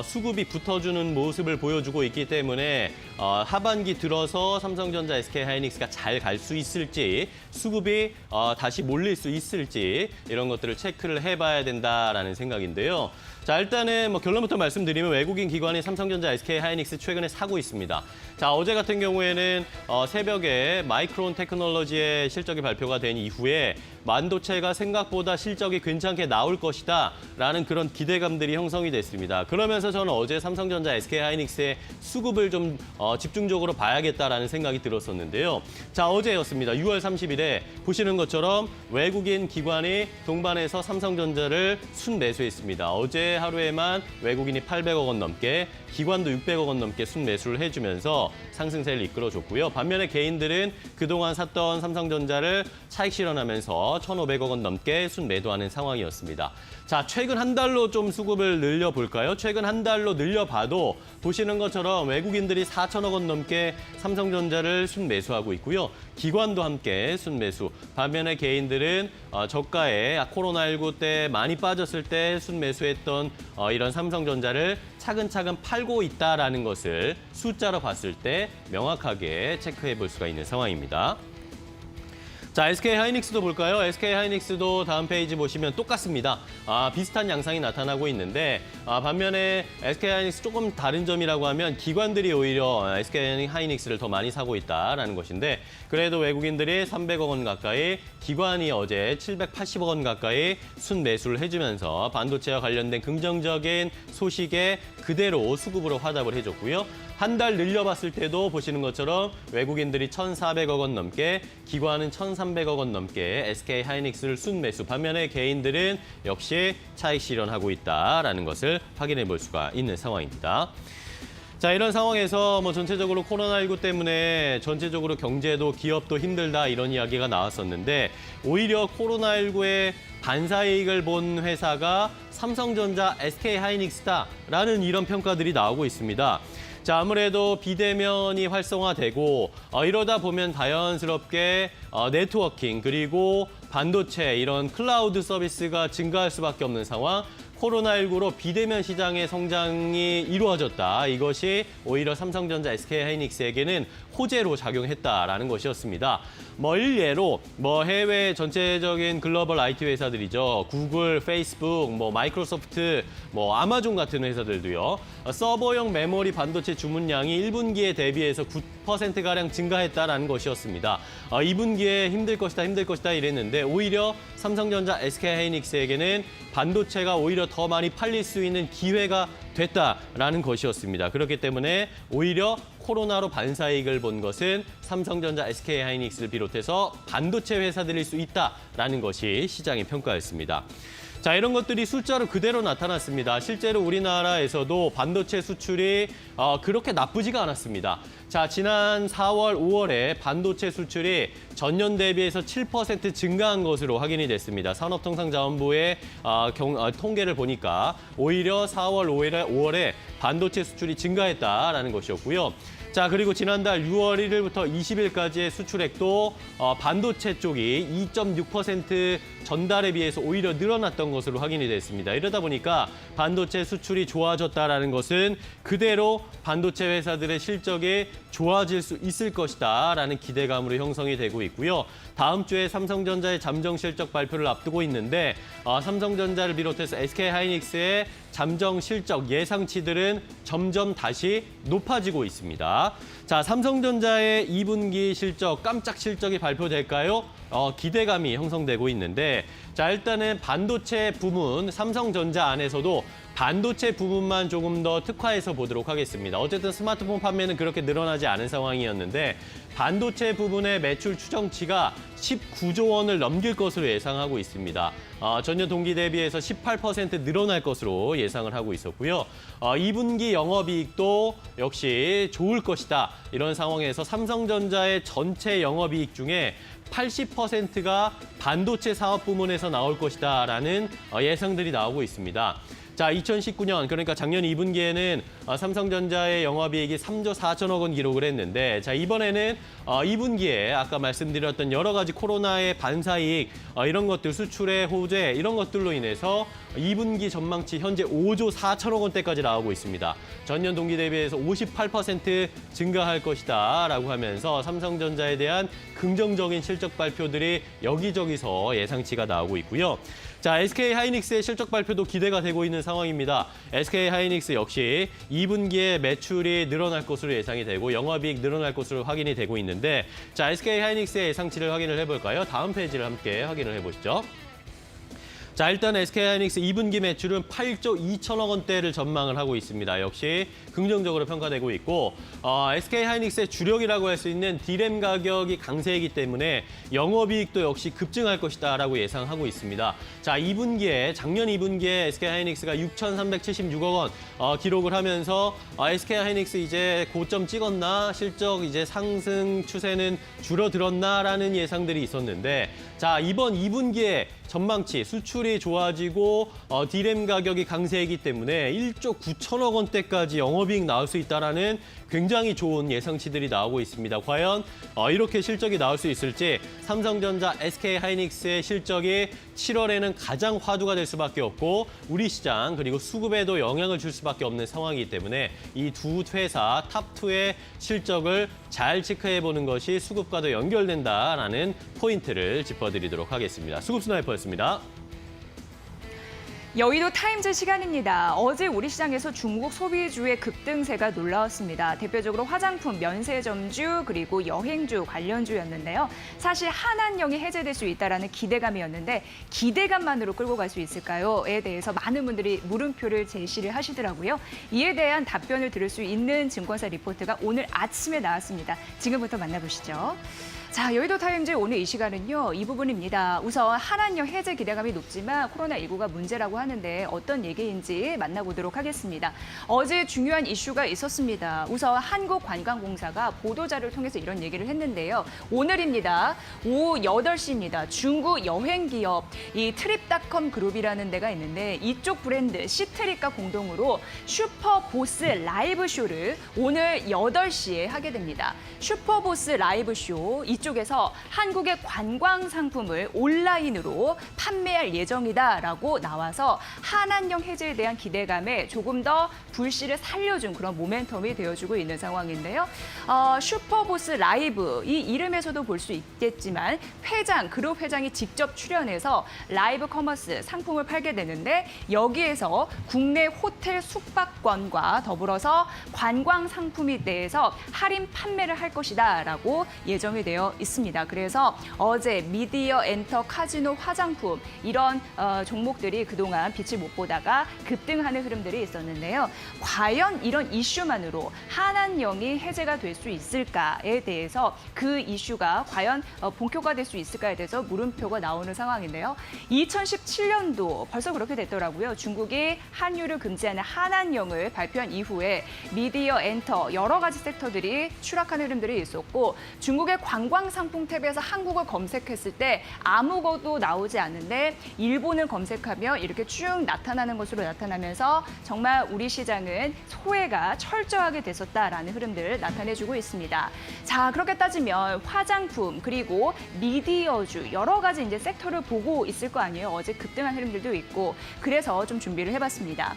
수급이 붙어주는 모습을 보여주고 있기 때문에 하반기 들어서 삼성전자, SK하이닉스가 잘 갈 수 있을지 수급이 다시 몰릴 수 있을지 이런 것들을 체크를 해봐야 된다라는 생각인데요. 자, 일단은 결론부터 말씀드리면 외국인 기관이 삼성전자, SK하이닉스 최근에 사고 있습니다. 자, 어제 같은 경우에는 새벽에 마이크론 테크놀로지의 실적이 발표가 된 이후에 반도체가 생각보다 실적이 괜찮게 나올 것이다 라는 그런 기대감들이 형성이 됐습니다. 그러면서 저는 어제 삼성전자, SK하이닉스의 수급을 좀 집중적으로 봐야겠다라는 생각이 들었었는데요. 자, 어제였습니다. 6월 30일에 보시는 것처럼 외국인 기관이 동반해서 삼성전자를 순매수했습니다. 어제 하루에만 외국인이 800억 원 넘게, 기관도 600억 원 넘게 순매수를 해주면서 상승세를 이끌어줬고요. 반면에 개인들은 그동안 샀던 삼성전자를 차익 실현하면서 1,500억 원 넘게 순매도하는 상황이었습니다. 자, 최근 한 달로 좀 수급을 늘려볼까요? 최근 한 달로 늘려봐도 보시는 것처럼 외국인들이 4천억 원 넘게 삼성전자를 순매수하고 있고요. 기관도 함께 순매수. 반면에 개인들은 저가에 코로나19 때 많이 빠졌을 때 순매수했던 이런 삼성전자를 차근차근 팔고 있다라는 것을 숫자로 봤을 때 명확하게 체크해 볼 수가 있는 상황입니다. 자, SK하이닉스도 볼까요? SK하이닉스도 다음 페이지 보시면 똑같습니다. 비슷한 양상이 나타나고 있는데 반면에 SK하이닉스 조금 다른 점이라고 하면 기관들이 오히려 SK하이닉스를 더 많이 사고 있다라는 것인데 그래도 외국인들이 300억 원 가까이, 기관이 어제 780억 원 가까이 순매수를 해주면서 반도체와 관련된 긍정적인 소식에 그대로 수급으로 화답을 해줬고요. 한 달 늘려봤을 때도 보시는 것처럼 외국인들이 1,400억 원 넘게, 기관은 1,300억 원 넘게 SK하이닉스를 순매수, 반면에 개인들은 역시 차익 실현하고 있다라는 것을 확인해 볼 수가 있는 상황입니다. 자, 이런 상황에서 전체적으로 코로나19 때문에 전체적으로 경제도 기업도 힘들다 이런 이야기가 나왔었는데 오히려 코로나19의 반사이익을 본 회사가 삼성전자, SK하이닉스다라는 이런 평가들이 나오고 있습니다. 자, 아무래도 비대면이 활성화되고 이러다 보면 자연스럽게 네트워킹 그리고 반도체 이런 클라우드 서비스가 증가할 수밖에 없는 상황. 코로나19로 비대면 시장의 성장이 이루어졌다. 이것이 오히려 삼성전자, SK하이닉스에게는 호재로 작용했다라는 것이었습니다. 일례로 해외 전체적인 글로벌 IT 회사들이죠. 구글, 페이스북, 마이크로소프트, 아마존 같은 회사들도요. 서버용 메모리 반도체 주문량이 1분기에 대비해서 9%가량 증가했다라는 것이었습니다. 2분기에 힘들 것이다 이랬는데 오히려 삼성전자, SK하이닉스에게는 반도체가 오히려 더 많이 팔릴 수 있는 기회가 됐다라는 것이었습니다. 그렇기 때문에 오히려 코로나로 반사이익을 본 것은 삼성전자, SK하이닉스를 비롯해서 반도체 회사들일 수 있다라는 것이 시장의 평가였습니다. 자, 이런 것들이 숫자로 그대로 나타났습니다. 실제로 우리나라에서도 반도체 수출이 그렇게 나쁘지가 않았습니다. 자, 지난 4월, 5월에 반도체 수출이 전년 대비해서 7% 증가한 것으로 확인이 됐습니다. 산업통상자원부의 통계를 보니까 오히려 4월, 5월에 반도체 수출이 증가했다라는 것이었고요. 자, 그리고 지난달 6월 1일부터 20일까지의 수출액도 반도체 쪽이 2.6% 전달에 비해서 오히려 늘어났던 것으로 확인이 됐습니다. 이러다 보니까 반도체 수출이 좋아졌다라는 것은 그대로 반도체 회사들의 실적이 좋아질 수 있을 것이다라는 기대감으로 형성이 되고 있고요. 다음 주에 삼성전자의 잠정 실적 발표를 앞두고 있는데 삼성전자를 비롯해서 SK하이닉스의 잠정 실적 예상치들은 점점 다시 높아지고 있습니다. 자, 삼성전자의 2분기 실적, 깜짝 실적이 발표될까요? 기대감이 형성되고 있는데, 자, 일단은 반도체 부문, 삼성전자 안에서도 반도체 부분만 조금 더 특화해서 보도록 하겠습니다. 어쨌든 스마트폰 판매는 그렇게 늘어나지 않은 상황이었는데 반도체 부분의 매출 추정치가 19조 원을 넘길 것으로 예상하고 있습니다. 전년 동기 대비해서 18% 늘어날 것으로 예상을 하고 있었고요. 2분기 영업이익도 역시 좋을 것이다. 이런 상황에서 삼성전자의 전체 영업이익 중에 80%가 반도체 사업 부문에서 나올 것이다라는 예상들이 나오고 있습니다. 자, 2019년, 그러니까 작년 2분기에는 삼성전자의 영업이익이 3조 4천억 원 기록을 했는데, 자, 이번에는 2분기에 아까 말씀드렸던 여러 가지 코로나의 반사이익, 이런 것들, 수출의 호재, 이런 것들로 인해서 2분기 전망치 현재 5조 4천억 원대까지 나오고 있습니다. 전년 동기 대비해서 58% 증가할 것이다 라고 하면서 삼성전자에 대한 긍정적인 실적 발표들이 여기저기서 예상치가 나오고 있고요. 자, SK하이닉스의 실적 발표도 기대가 되고 있는 상황입니다. SK하이닉스 역시 2분기에 매출이 늘어날 것으로 예상이 되고 영업이익 늘어날 것으로 확인이 되고 있는데, 자, SK하이닉스의 예상치를 확인을 해볼까요? 다음 페이지를 함께 확인을 해보시죠. 자, 일단 SK하이닉스 2분기 매출은 8조 2천억 원대를 전망을 하고 있습니다. 역시 긍정적으로 평가되고 있고, SK하이닉스의 주력이라고 할 수 있는 D램 가격이 강세이기 때문에 영업이익도 역시 급증할 것이다라고 예상하고 있습니다. 자, 작년 2분기에 SK하이닉스가 6,376억 원 기록을 하면서 SK하이닉스 이제 고점 찍었나, 실적 이제 상승 추세는 줄어들었나라는 예상들이 있었는데, 자, 이번 2분기에 전망치, 수출이 좋아지고 D램 가격이 강세이기 때문에 1조 9천억 원대까지 영업이익 나올 수 있다라는 굉장히 좋은 예상치들이 나오고 있습니다. 과연 이렇게 실적이 나올 수 있을지, 삼성전자, SK하이닉스의 실적이 7월에는 가장 화두가 될 수밖에 없고 우리 시장 그리고 수급에도 영향을 줄 수밖에 없는 상황이기 때문에 이 두 회사 탑2의 실적을 잘 체크해보는 것이 수급과도 연결된다라는 포인트를 짚어드리도록 하겠습니다. 수급 스나이퍼였습니다. 여의도 타임즈 시간입니다. 어제 우리 시장에서 중국 소비주의 급등세가 놀라웠습니다. 대표적으로 화장품, 면세점주, 그리고 여행주 관련주였는데요. 사실 한한령이 해제될 수 있다는 기대감이었는데 기대감만으로 끌고 갈 수 있을까요?에 대해서 많은 분들이 물음표를 제시를 하시더라고요. 이에 대한 답변을 들을 수 있는 증권사 리포트가 오늘 아침에 나왔습니다. 지금부터 만나보시죠. 자, 여의도 타임즈 오늘 이 시간은요, 이 부분입니다. 우선 한한령 해제 기대감이 높지만 코로나19가 문제라고 하는데 어떤 얘기인지 만나보도록 하겠습니다. 어제 중요한 이슈가 있었습니다. 우선 한국관광공사가 보도자료를 통해서 이런 얘기를 했는데요. 오늘입니다. 오후 8시입니다. 중국 여행기업 이 트립닷컴 그룹이라는 데가 있는데 이쪽 브랜드 시트릿과 공동으로 슈퍼보스 라이브 쇼를 오늘 8시에 하게 됩니다. 슈퍼보스 라이브 쇼, 이쪽에서 한국의 관광 상품을 온라인으로 판매할 예정이다라고 나와서 한한령 해제에 대한 기대감에 조금 더 불씨를 살려준 그런 모멘텀이 되어주고 있는 상황인데요. 슈퍼보스 라이브, 이 이름에서도 볼 수 있겠지만 그룹 회장이 직접 출연해서 라이브 커머스 상품을 팔게 되는데 여기에서 국내 호텔 숙박권과 더불어서 관광 상품에 대해서 할인 판매를 할 것이다라고 예정이 되어 있습니다. 그래서 어제 미디어, 엔터, 카지노, 화장품 이런 종목들이 그동안 빛을 못 보다가 급등하는 흐름들이 있었는데요. 과연 이런 이슈만으로 한한령이 해제가 될 수 있을까에 대해서 그 이슈가 과연 본격화될 수 있을까에 대해서 물음표가 나오는 상황인데요. 2017년도 벌써 그렇게 됐더라고요. 중국이 한유를 금지하는 한한령을 발표한 이후에 미디어, 엔터 여러 가지 섹터들이 추락하는 흐름들이 있었고 중국의 관광 상품 탭에서 한국을 검색했을 때 아무것도 나오지 않는데 일본을 검색하면 이렇게 쭉 나타나는 것으로 나타나면서 정말 우리 시장은 소외가 철저하게 됐었다라는 흐름들을 나타내주고 있습니다. 자, 그렇게 따지면 화장품 그리고 미디어주 여러 가지 이제 섹터를 보고 있을 거 아니에요. 어제 급등한 흐름들도 있고 그래서 좀 준비를 해봤습니다.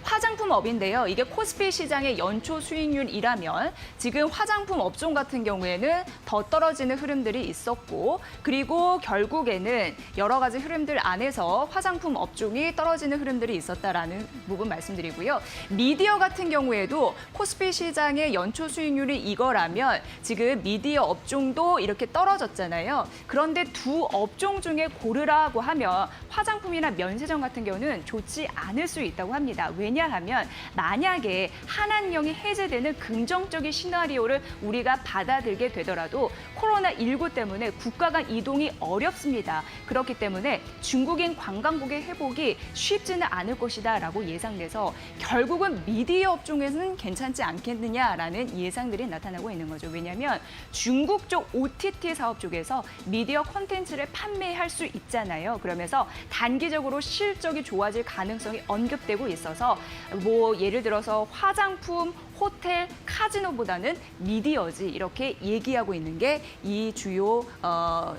화장품업인데요. 이게 코스피 시장의 연초 수익률이라면 지금 화장품 업종 같은 경우에는 더 떨어지는 흐름들이 있었고 그리고 결국에는 여러 가지 흐름들 안에서 화장품 업종이 떨어지는 흐름들이 있었다라는 부분 말씀드리고요. 미디어 같은 경우에도 코스피 시장의 연초 수익률이 이거라면 지금 미디어 업종도 이렇게 떨어졌잖아요. 그런데 두 업종 중에 고르라고 하면 화장품이나 면세점 같은 경우는 좋지 않을 수 있다고 합니다. 왜냐하면 만약에 한한령이 해제되는 긍정적인 시나리오를 우리가 받아들게 되더라도 코로나19 때문에 국가 간 이동이 어렵습니다. 그렇기 때문에 중국인 관광국의 회복이 쉽지는 않을 것이다라고 예상돼서 결국은 미디어 업종에서는 괜찮지 않겠느냐라는 예상들이 나타나고 있는 거죠. 왜냐하면 중국 쪽 OTT 사업 쪽에서 미디어 콘텐츠를 판매할 수 있잖아요. 그러면서 단기적으로 실적이 좋아질 가능성이 언급되고 있어서 뭐 예를 들어서 화장품, 호텔, 카지노보다는 미디어지 이렇게 얘기하고 있는 게 이 주요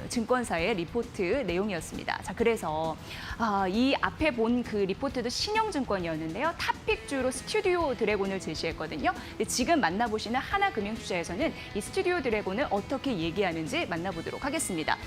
증권사의 리포트 내용이었습니다. 자, 그래서 이 앞에 본 그 리포트도 신영증권이었는데요. 탑픽주로 스튜디오 드래곤을 제시했거든요. 근데 지금 만나보시는 하나금융투자에서는 이 스튜디오 드래곤을 어떻게 얘기하는지 만나보도록 하겠습니다.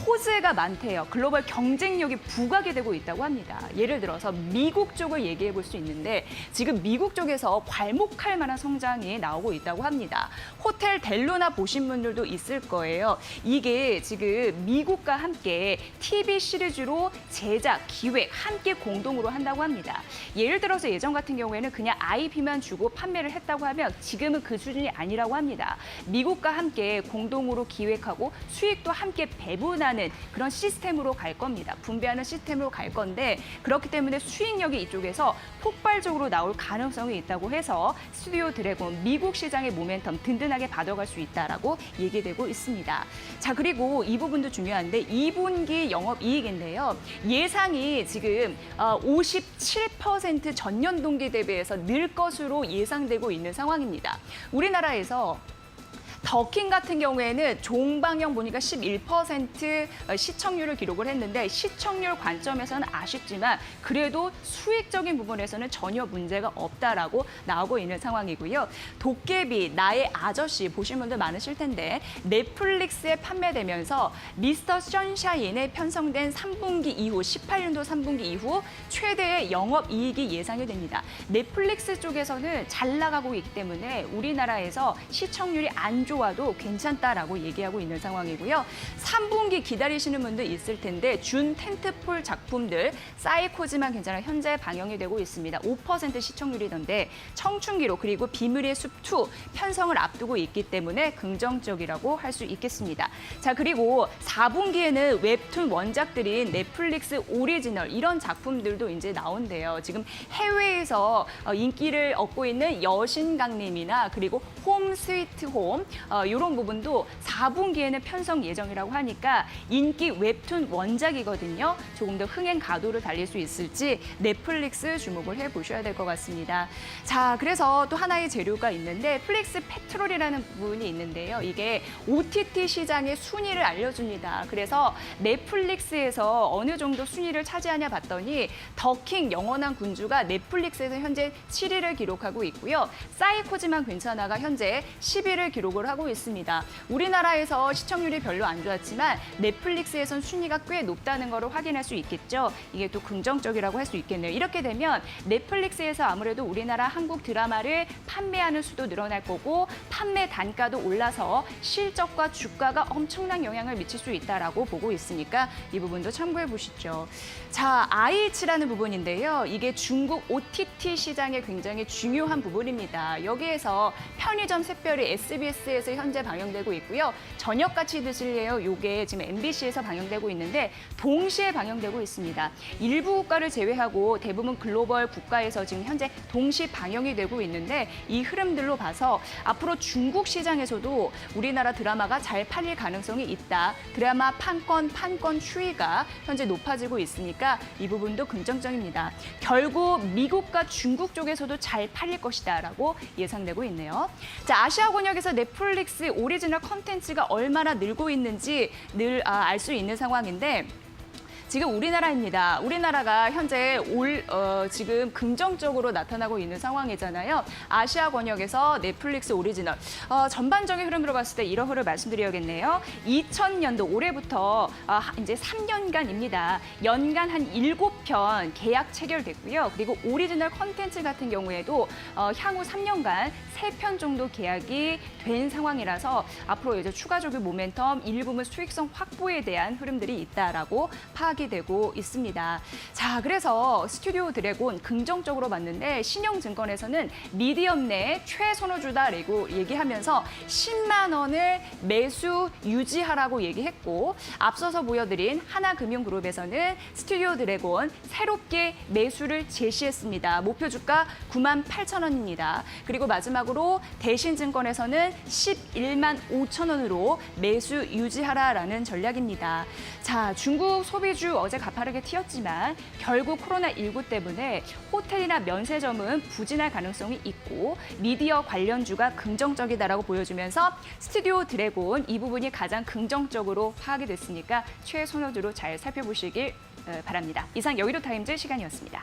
호재가 많대요. 글로벌 경쟁력이 부각이 되고 있다고 합니다. 예를 들어서 미국 쪽을 얘기해 볼 수 있는데 지금 미국 쪽에서 괄목할 만한 성장이 나오고 있다고 합니다. 호텔 델루나 보신 분들도 있을 거예요. 이게 지금 미국과 함께 TV 시리즈로 제작, 기획 함께 공동으로 한다고 합니다. 예를 들어서 예전 같은 경우에는 그냥 IP만 주고 판매를 했다고 하면 지금은 그 수준이 아니라고 합니다. 미국과 함께 공동으로 기획하고 수익도 함께 배분하는 그런 시스템으로 갈 겁니다. 분배하는 시스템으로 갈 건데 그렇기 때문에 수익력이 이쪽에서 폭발적으로 나올 가능성이 있다고 해서 스튜디오 드래곤 미국 시장의 모멘텀 든든하게 받아갈 수 있다라고 얘기되고 있습니다. 자, 그리고 이 부분도 중요한데 2분기 영업이익인데요. 예상이 지금 57% 전년 동기 대비해서 늘 것으로 예상되고 있는 상황입니다. 우리나라에서 더킹 같은 경우에는 종방형 보니까 11% 시청률을 기록을 했는데 시청률 관점에서는 아쉽지만 그래도 수익적인 부분에서는 전혀 문제가 없다라고 나오고 있는 상황이고요. 도깨비, 나의 아저씨 보신 분들 많으실 텐데 넷플릭스에 판매되면서 미스터 선샤인에 편성된 3분기 이후 18년도 3분기 이후 최대의 영업이익이 예상이 됩니다. 넷플릭스 쪽에서는 잘 나가고 있기 때문에 우리나라에서 시청률이 안 좋아도 괜찮다라고 얘기하고 있는 상황이고요. 3분기 기다리시는 분들 있을 텐데 준 텐트폴 작품들 사이코지만 괜찮아 현재 방영이 되고 있습니다. 5% 시청률이던데 청춘기로 그리고 비밀의 숲 2 편성을 앞두고 있기 때문에 긍정적이라고 할 수 있겠습니다. 자, 그리고 4분기에는 웹툰 원작들인 넷플릭스 오리지널 이런 작품들도 이제 나온대요. 지금 해외에서 인기를 얻고 있는 여신강림이나 그리고 홈 스위트 홈 이런 부분도 4분기에는 편성 예정이라고 하니까 인기 웹툰 원작이거든요. 조금 더 흥행 가도를 달릴 수 있을지 넷플릭스 주목을 해보셔야 될 것 같습니다. 자, 그래서 또 하나의 재료가 있는데 플릭스 페트롤이라는 부분이 있는데요. 이게 OTT 시장의 순위를 알려줍니다. 그래서 넷플릭스에서 어느 정도 순위를 차지하냐 봤더니 더킹 영원한 군주가 넷플릭스에서 현재 7위를 기록하고 있고요. 사이코지만 괜찮아가 현재 10위를 기록을 하고 있습니다. 우리나라에서 시청률이 별로 안 좋았지만 넷플릭스에선 순위가 꽤 높다는 것을 확인할 수 있겠죠. 이게 또 긍정적이라고 할 수 있겠네요. 이렇게 되면 넷플릭스에서 아무래도 우리나라 한국 드라마를 판매하는 수도 늘어날 거고 판매 단가도 올라서 실적과 주가가 엄청난 영향을 미칠 수 있다라고 보고 있으니까 이 부분도 참고해 보시죠. 자, IH라는 부분인데요. 이게 중국 OTT 시장에 굉장히 중요한 부분입니다. 여기에서 편의점 샛별이 SBS에서 현재 방영되고 있고요. 저녁같이 드실래요? 이게 지금 MBC에서 방영되고 있는데 동시에 방영되고 있습니다. 일부 국가를 제외하고 대부분 글로벌 국가에서 지금 현재 동시 방영이 되고 있는데 이 흐름들로 봐서 앞으로 중국 시장에서도 우리나라 드라마가 잘 팔릴 가능성이 있다. 드라마 판권 추이가 현재 높아지고 있으니까 이 부분도 긍정적입니다. 결국 미국과 중국 쪽에서도 잘 팔릴 것이다라고 예상되고 있네요. 자, 아시아 권역에서 넷플릭스 오리지널 컨텐츠가 얼마나 늘고 있는지 늘 알 수 있는 상황인데 지금 우리나라입니다. 우리나라가 현재 지금 긍정적으로 나타나고 있는 상황이잖아요. 아시아 권역에서 넷플릭스 오리지널. 전반적인 흐름으로 봤을 때 이런 흐름을 말씀드려야겠네요. 2000년도 올해부터 이제 3년간입니다. 연간 한 7편 계약 체결됐고요. 그리고 오리지널 컨텐츠 같은 경우에도 향후 3년간 3편 정도 계약이 된 상황이라서 앞으로 이제 추가적인 모멘텀, 일부분 수익성 확보에 대한 흐름들이 있다라고 파악이 되고 있습니다. 자, 그래서 스튜디오 드래곤 긍정적으로 봤는데 신영증권에서는 미디엄 내 최선호주다라고 얘기하면서 10만 원을 매수 유지하라고 얘기했고 앞서서 보여드린 하나금융그룹에서는 스튜디오 드래곤 새롭게 매수를 제시했습니다. 목표 주가 98,000원입니다. 그리고 마지막으로 대신증권에서는 11만 5천 원으로 매수 유지하라라는 전략입니다. 자, 중국 소비주 어제 가파르게 튀었지만 결국 코로나19 때문에 호텔이나 면세점은 부진할 가능성이 있고 미디어 관련주가 긍정적이다라고 보여주면서 스튜디오 드래곤 이 부분이 가장 긍정적으로 파악이 됐으니까 최선호주로 잘 살펴보시길 바랍니다. 이상 여의도 타임즈 시간이었습니다.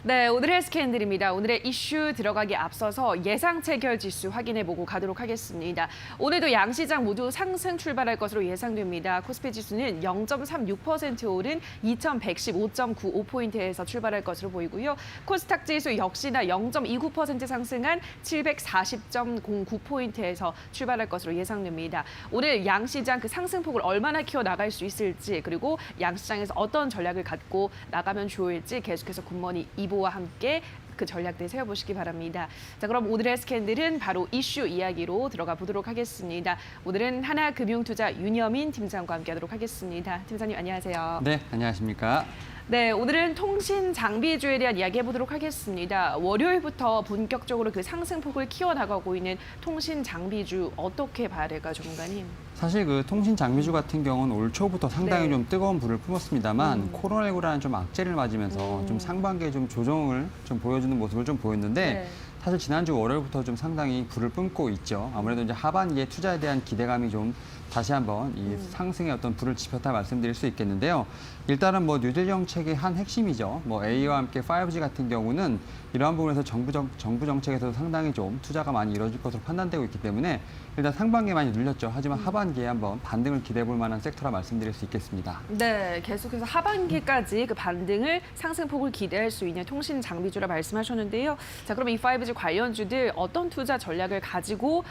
네, 오늘의 헬스케인들입니다. 오늘의 이슈 들어가기 앞서서 예상 체결 지수 확인해보고 가도록 하겠습니다. 오늘도 양시장 모두 상승 출발할 것으로 예상됩니다. 코스피 지수는 0.36% 오른 2115.95포인트에서 출발할 것으로 보이고요. 코스닥 지수 역시나 0.29% 상승한 740.09포인트에서 출발할 것으로 예상됩니다. 오늘 양시장 그 상승폭을 얼마나 키워나갈 수 있을지 그리고 양시장에서 어떤 전략을 갖고 나가면 좋을지 계속해서 굿모닝 이보와 함께 그 전략들 세워보시기 바랍니다. 자, 그럼 오늘의 스캔들은 바로 이슈 이야기로 들어가 보도록 하겠습니다. 오늘은 하나금융투자 윤여민 팀장과 함께하도록 하겠습니다. 팀장님 안녕하세요. 네, 안녕하십니까. 네, 오늘은 통신 장비주에 대한 이야기 해보도록 하겠습니다. 월요일부터 본격적으로 그 상승폭을 키워나가고 있는 통신 장비주 어떻게 봐야 될까요, 전문가님? 사실 그 통신 장비주 같은 경우는 올 초부터 상당히 네. 좀 뜨거운 불을 품었습니다만 코로나19라는 좀 악재를 맞으면서 좀 상반기에 좀 조정을 좀 보여주는 모습을 좀 보였는데 네. 사실 지난주 월요일부터 좀 상당히 불을 뿜고 있죠. 아무래도 이제 하반기에 투자에 대한 기대감이 좀 다시 한번 이 상승의 어떤 불을 지폈다 말씀드릴 수 있겠는데요. 일단은 뭐 뉴딜 정책의 한 핵심이죠. 뭐 AI와 함께 5G 같은 경우는 이러한 부분에서 정부 정책에서도 상당히 좀 투자가 많이 이루어질 것으로 판단되고 있기 때문에 일단 상반기에 많이 눌렸죠. 하지만 하반기에 한번 반등을 기대해 볼 만한 섹터라 말씀드릴 수 있겠습니다. 네, 계속해서 하반기까지 그 반등을 상승폭을 기대할 수 있는 통신 장비주라 말씀하셨는데요. 자, 그럼 이 5G 관련주들 어떤 투자 전략을 가지고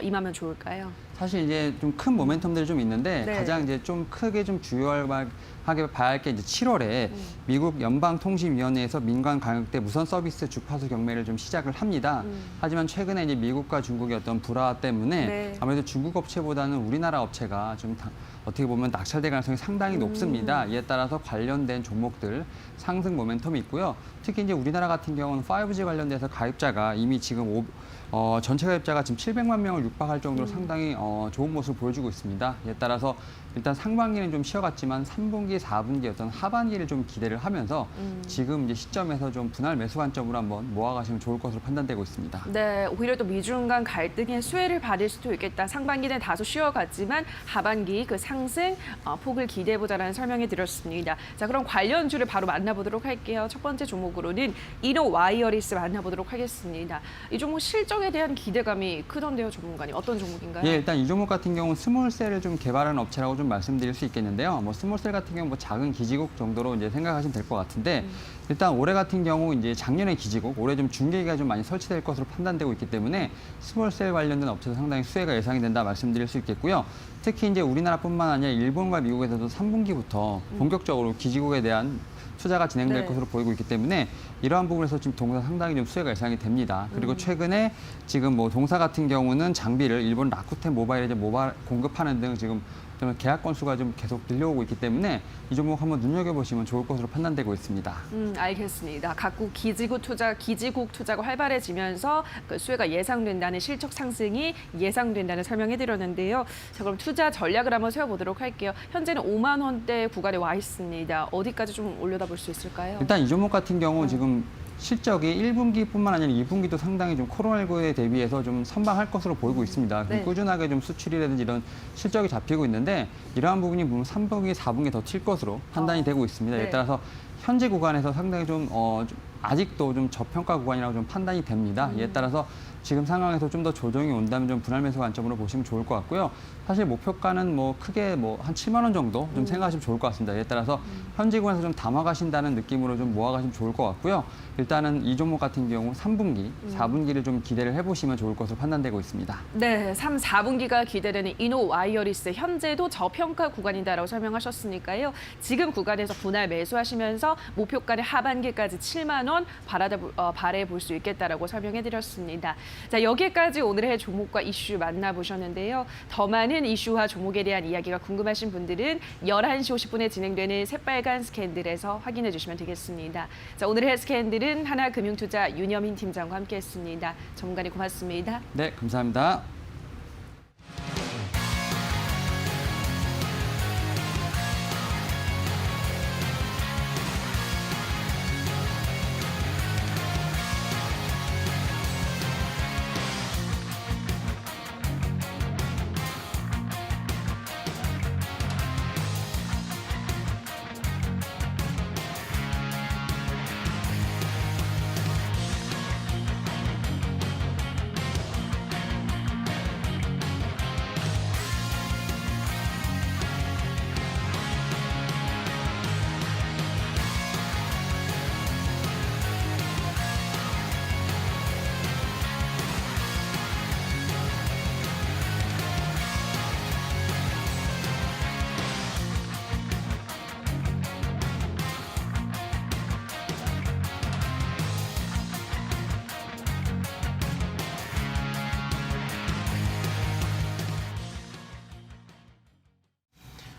임하면 좋을까요? 사실 이제 좀 큰 모멘텀들이 좀 있는데 네. 가장 이제 좀 크게 좀 주요하게 봐야 할 게 이제 7월에 미국 연방통신위원회에서 민간 가격대 무선 서비스 주파수 경매를 좀 시작을 합니다. 하지만 최근에 이제 미국과 중국의 어떤 불화 때문에 네. 아무래도 중국 업체보다는 우리나라 업체가 좀 어떻게 보면 낙찰될 가능성이 상당히 높습니다. 이에 따라서 관련된 종목들 상승 모멘텀이 있고요. 특히 이제 우리나라 같은 경우는 5G 관련돼서 가입자가 이미 지금 전체 가입자가 지금 700만 명을 육박할 정도로 상당히 좋은 모습을 보여주고 있습니다. 이에 따라서 일단 상반기는 좀 쉬어갔지만 3분기, 4분기 어떤 하반기를 좀 기대를 하면서 지금 이제 시점에서 좀 분할 매수 관점으로 한번 모아가시면 좋을 것으로 판단되고 있습니다. 네, 오히려 또 미중 간 갈등의 수혜를 받을 수도 있겠다. 상반기는 다소 쉬어갔지만 하반기 그 상승 폭을 기대해보자라는 설명이 드렸습니다. 자, 그럼 관련주를 바로 만나보도록 할게요. 첫 번째 종목으로는 이노 와이어리스 만나보도록 하겠습니다. 이 종목 실적 실적에 대한 기대감이 크던데요, 전문가님. 어떤 종목인가요? 예, 일단 이 종목 같은 경우는 스몰셀을 좀 개발하는 업체라고 좀 말씀드릴 수 있겠는데요. 뭐 스몰셀 같은 경우 뭐 작은 기지국 정도로 이제 생각하시면 될 것 같은데 일단 올해 같은 경우 이제 작년에 기지국, 올해 좀 중계기가 좀 많이 설치될 것으로 판단되고 있기 때문에 스몰셀 관련된 업체도 상당히 수혜가 예상이 된다 말씀드릴 수 있겠고요. 특히 이제 우리나라뿐만 아니라 일본과 미국에서도 3분기부터 본격적으로 기지국에 대한 투자가 진행될 네. 것으로 보이고 있기 때문에 이러한 부분에서 지금 동사 상당히 좀 수혜가 예상이 됩니다. 그리고 최근에 지금 뭐 동사 같은 경우는 장비를 일본 라쿠텐 모바일에 이제 공급하는 등 지금 좀 계약 건수가 좀 계속 늘려오고 있기 때문에 이 종목 한번 눈여겨보시면 좋을 것으로 판단되고 있습니다. 알겠습니다. 각국 기지국 투자가 활발해지면서 그 수혜가 예상된다는 실적 상승이 예상된다는 설명해드렸는데요. 자, 그럼 투자 전략을 한번 세워보도록 할게요. 현재는 5만 원대 구간에 와 있습니다. 어디까지 좀 올려다 볼 수 있을까요? 일단 이 종목 같은 경우 지금 실적이 1분기뿐만 아니라 2분기도 상당히 좀 코로나19에 대비해서 좀 선방할 것으로 보이고 있습니다. 네. 꾸준하게 좀 수출이라든지 이런 실적이 잡히고 있는데 이러한 부분이 보면 3분기, 4분기 더 튈 것으로 판단이 되고 있습니다. 네. 이에 따라서 현재 구간에서 상당히 좀 아직도 좀 저평가 구간이라고 좀 판단이 됩니다. 이에 따라서 지금 상황에서 좀 더 조정이 온다면 좀 분할 매수 관점으로 보시면 좋을 것 같고요. 사실 목표가는 뭐 크게 뭐 한 7만 원 정도 좀 생각하시면 좋을 것 같습니다. 이에 따라서 현재 구간에서 좀 담아가신다는 느낌으로 좀 모아가시면 좋을 것 같고요. 일단은 이 종목 같은 경우 3분기, 4분기를 좀 기대를 해보시면 좋을 것으로 판단되고 있습니다. 네, 3, 4분기가 기대되는 이노와이어리스 현재도 저평가 구간이다라고 설명하셨으니까요. 지금 구간에서 분할 매수하시면서 목표가는 하반기까지 7만 원 바라볼 수 있겠다라고 설명해드렸습니다. 자, 여기까지 오늘의 종목과 이슈 만나보셨는데요. 더 많은 이슈와 종목에 대한 이야기가 궁금하신 분들은 11시 50분에 진행되는 새빨간 스캔들에서 확인해 주시면 되겠습니다. 자, 오늘의 스캔들은 하나금융투자 윤여민 팀장과 함께했습니다. 전문가님 고맙습니다. 네, 감사합니다.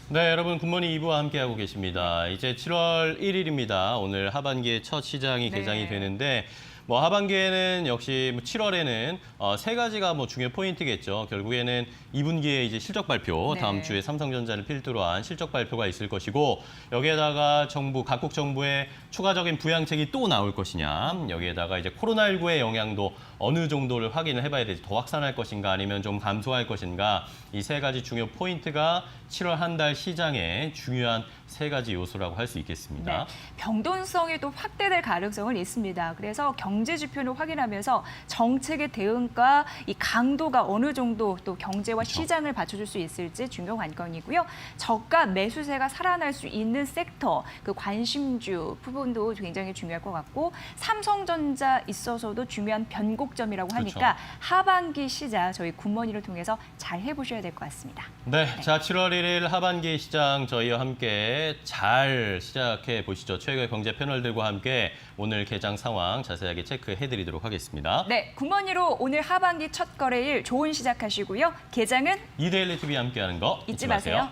네, 여러분 굿모닝 2부와 함께하고 계십니다. 이제 7월 1일입니다. 오늘 하반기의 첫 시장이 네. 개장이 되는데 뭐 하반기에는 역시 7월에는 세 가지가 뭐 중요 포인트겠죠. 결국에는 2분기에 이제 실적 발표, 네. 다음 주에 삼성전자를 필두로 한 실적 발표가 있을 것이고 여기에다가 각국 정부의 추가적인 부양책이 또 나올 것이냐, 여기에다가 이제 코로나19의 영향도 어느 정도를 확인을 해봐야 되지, 더 확산할 것인가 아니면 좀 감소할 것인가, 이 세 가지 중요 포인트가 7월 한 달 시장의 중요한 세 가지 요소라고 할 수 있겠습니다. 네, 변동성이 또 확대될 가능성은 있습니다. 그래서 경제 지표를 확인하면서 정책의 대응과 이 강도가 어느 정도 또 경제와 시장을 받쳐줄 수 있을지 중요 관건이고요. 저가 매수세가 살아날 수 있는 섹터, 그 관심주 부분도 굉장히 중요할 것 같고 삼성전자 있어서도 중요한 변곡점이라고 하니까 그렇죠. 하반기 시장 저희 굿모닝을 통해서 잘 해보셔야 될 것 같습니다. 네, 자 7월 1일 하반기 시장 저희와 함께 잘 시작해 보시죠. 최고의 경제 패널들과 함께 오늘 개장 상황 자세하게 체크해드리도록 하겠습니다. 네, 굿모닝으로 오늘 하반기 첫 거래일 좋은 시작하시고요. 개장은 이데일리 TV 함께하는 거 잊지 마세요.